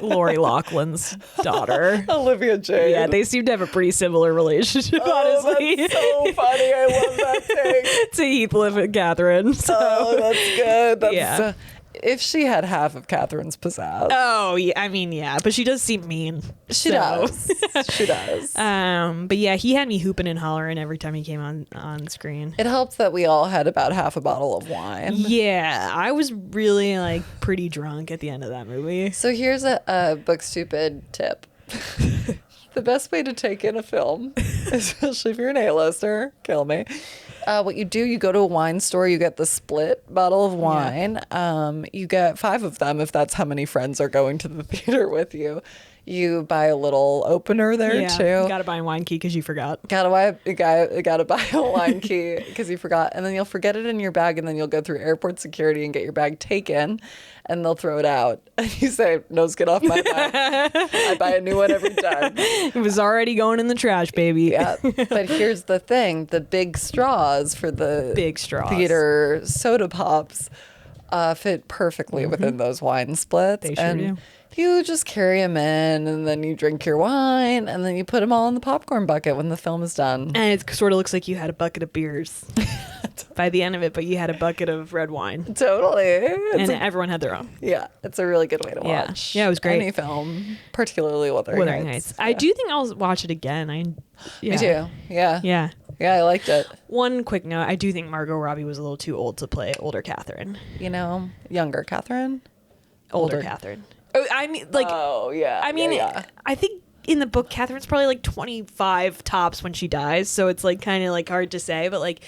Lori Loughlin's daughter. Olivia Jade. Yeah, they seem to have a pretty similar relationship, honestly. That's so funny. I love that thing. To Heathcliff and Catherine. So. Oh, that's good. That's, Yeah. If she had half of Catherine's pizzazz. Oh, yeah. I mean, yeah, but she does seem mean. She does. She does. But yeah, he had me hooping and hollering every time he came on screen. It helps that we all had about half a bottle of wine. Yeah, I was really pretty drunk at the end of that movie. So here's a book stupid tip. The best way to take in a film, especially if you're an A-lister, kill me, What you do, you go to a wine store, you get the split bottle of wine. You get 5 of them if that's how many friends are going to the theater with you. You buy a little opener there too. You gotta buy a wine key because you forgot. Gotta buy a wine key because you forgot, and then you'll forget it in your bag, and then you'll go through airport security and get your bag taken, and they'll throw it out. And you say, "Nose, get off my bag." I buy a new one every time. It was already going in the trash, baby. Yeah, but here's the thing: the big straws for the theater soda pops fit perfectly within those wine splits. They sure do. You just carry them in, and then you drink your wine, and then you put them all in the popcorn bucket when the film is done. And it sort of looks like you had a bucket of beers by the end of it, but you had a bucket of red wine. Totally. And everyone had their own. Yeah, it's a really good way to watch. Yeah, it was great. Any film, particularly Wuthering Heights. I do think I'll watch it again. Me too. Yeah. Yeah. Yeah, I liked it. One quick note, I do think Margot Robbie was a little too old to play older Catherine. Younger Catherine? Older Catherine. I mean, like... Oh, yeah. I mean, I think in the book, Catherine's probably like 25 tops when she dies, so it's like kind of like hard to say, but like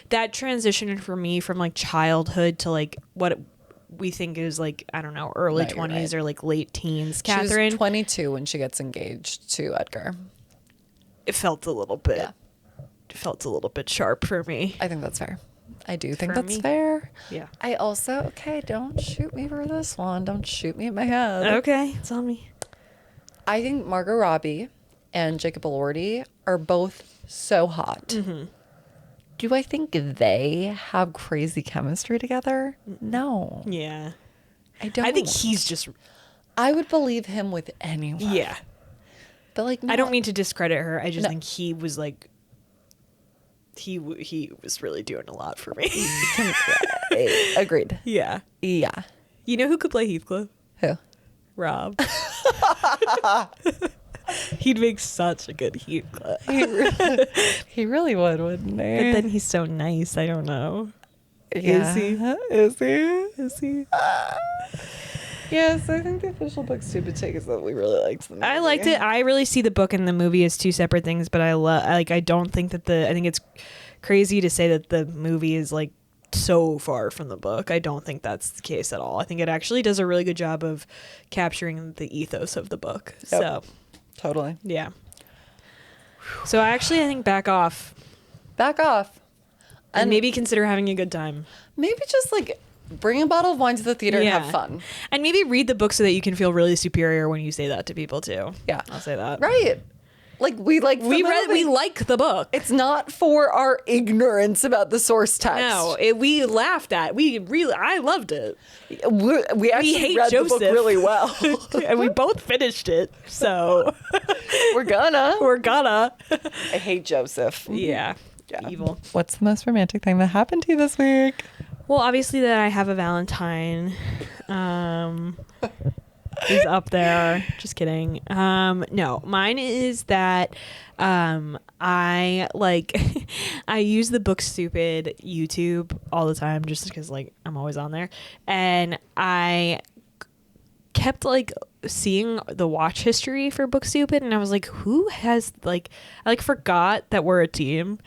that transition for me from like childhood to like what we think is like, I don't know, early 20s or like late teens. Catherine. She was 22 when she gets engaged to Edgar. It felt a little bit... Yeah. It felt a little bit sharp for me. I think that's fair. I do think that's fair. Yeah. I also, don't shoot me for this one. Don't shoot me in my head. Okay, it's on me. I think Margot Robbie and Jacob Elordi are both so hot. Mm-hmm. Do I think they have crazy chemistry together? No. Yeah. I don't. I think he's just... I would believe him with anyone. Yeah. But like, I don't mean to discredit her. I just think he was like... He was really doing a lot for me. Agreed. Yeah. Yeah. You know who could play Heathcliff? Who? Rob. He'd make such a good Heathcliff. He really would, wouldn't he? But then he's so nice. I don't know. Yeah. Is he? Yes, I think the official book Stupid Take is that we really liked the movie. I liked it. I really see the book and the movie as two separate things, but I don't think that I think it's crazy to say that the movie is like so far from the book. I don't think that's the case at all. I think it actually does a really good job of capturing the ethos of the book. Yep. So totally. Yeah. So I think back off. And maybe consider having a good time. Maybe just like bring a bottle of wine to the theater and have fun. And maybe read the book so that you can feel really superior when you say that to people too. Yeah. I'll say that. Right. Like we like we like the book. It's not for our ignorance about the source text. No, we laughed at. I loved it. We actually read the book really well. And we both finished it. So we're gonna. I hate Joseph. Yeah. Evil. What's the most romantic thing that happened to you this week? Well, obviously that I have a Valentine is up there. Just kidding. No, mine is that I use the Book Stupid YouTube all the time just because like I'm always on there, and I kept like seeing the watch history for Book Stupid, and I was like, who has like I forgot that we're a team.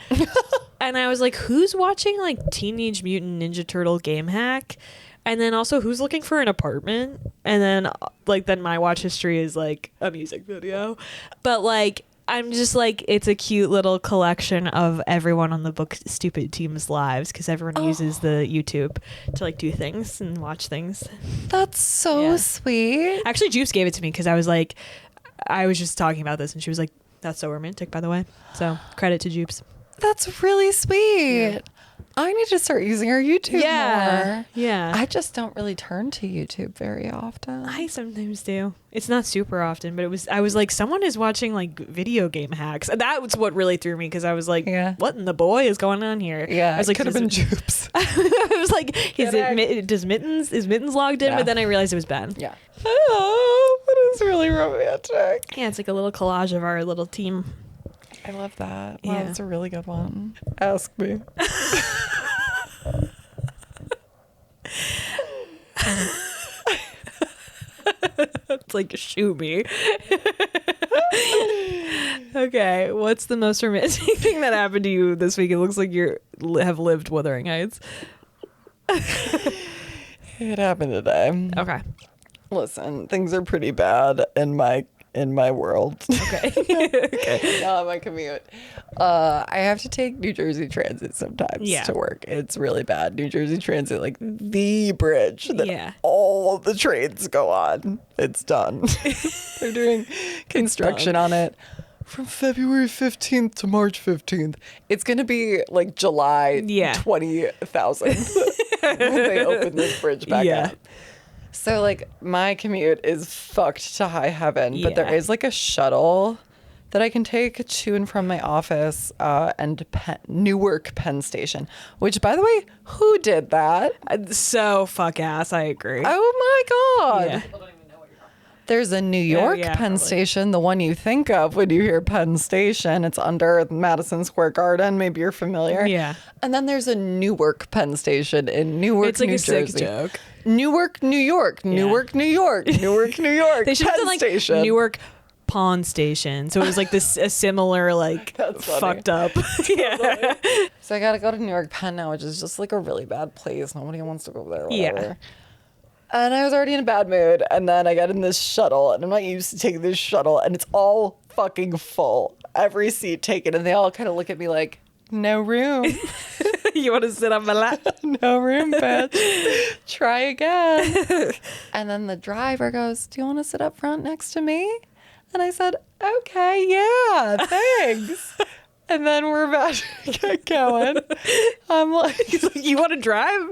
And I was like, who's watching like Teenage Mutant Ninja Turtle Game Hack? And then also, who's looking for an apartment? And then my watch history is like a music video. But like, I'm just like, it's a cute little collection of everyone on the Book Stupid team's lives because everyone uses the YouTube to like do things and watch things. That's so sweet. Actually, Juice gave it to me because I was just talking about this and she was like, that's so romantic, by the way. So credit to Juice. That's really sweet. Yeah. I need to start using our YouTube more. Yeah. I just don't really turn to YouTube very often. I sometimes do. It's not super often, but I was like, someone is watching like video game hacks. And that was what really threw me because I was like, what in the boy is going on here? Yeah. I was like, could have been Jupes. I was like, is Mittens logged in? Yeah. But then I realized it was Ben. Yeah. Oh, that is really romantic. Yeah, it's like a little collage of our little team. I love that. Wow, that's a really good one. Ask me. It's like, shoot me. Okay, what's the most romantic thing that happened to you this week? It looks like you're have lived Wuthering Heights. It happened today. Okay. Listen, things are pretty bad in my world. Okay. Okay. Not my commute. I have to take New Jersey Transit sometimes to work. It's really bad. New Jersey Transit, like the bridge that all the trains go on. It's done. They're doing construction on it from February 15th to March 15th. It's going to be like July 20,000 when they open this bridge back up. So, like, my commute is fucked to high heaven, but there is, like, a shuttle that I can take to and from my office and Newark Penn Station, which, by the way, who did that? So fuck ass, I agree. Oh, my God. People don't even know what you're talking about. There's a New York Penn Station, the one you think of when you hear Penn Station. It's under Madison Square Garden. Maybe you're familiar. Yeah. And then there's a Newark Penn Station in Newark, New Jersey. It's like a sick joke. Newark, New York. Newark, New York. Newark, New York. They should have done like Station. Newark Pawn Station. So it was like this a similar like fucked up. Yeah. So I gotta go to Newark Penn now, which is just like a really bad place. Nobody wants to go there. Whatever. And I was already in a bad mood, and then I got in this shuttle, and I'm not used to taking this shuttle, and it's all fucking full. Every seat taken, and they all kind of look at me like, no room. You want to sit on my lap? No room, bitch. Try again. And then the driver goes, do you want to sit up front next to me? And I said, okay, yeah, thanks. And then we're about to get going. I'm like, you want to drive?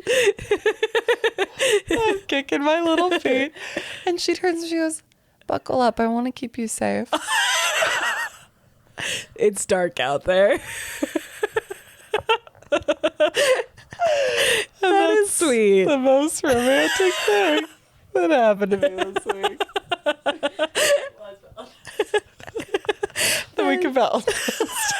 I'm kicking my little feet. And she turns and she goes, buckle up. I want to keep you safe. It's dark out there. That is sweet. The most romantic thing that happened to me this week. The week of Valentine's.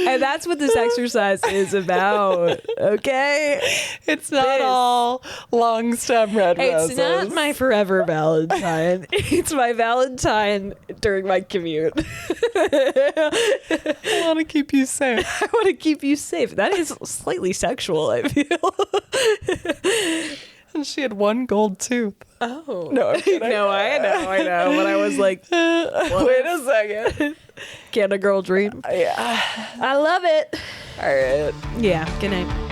And that's what this exercise is about. Okay? It's not all long stem red roses. It's not my forever Valentine. It's my Valentine during my commute. I want to keep you safe. I want to keep you safe. That is slightly sexual, I feel. And she had one gold tooth. Oh. No, I'm kidding. No, I know. But I was like, wait a second. Can a girl dream? Yeah. I love it. All right. Yeah. Good night.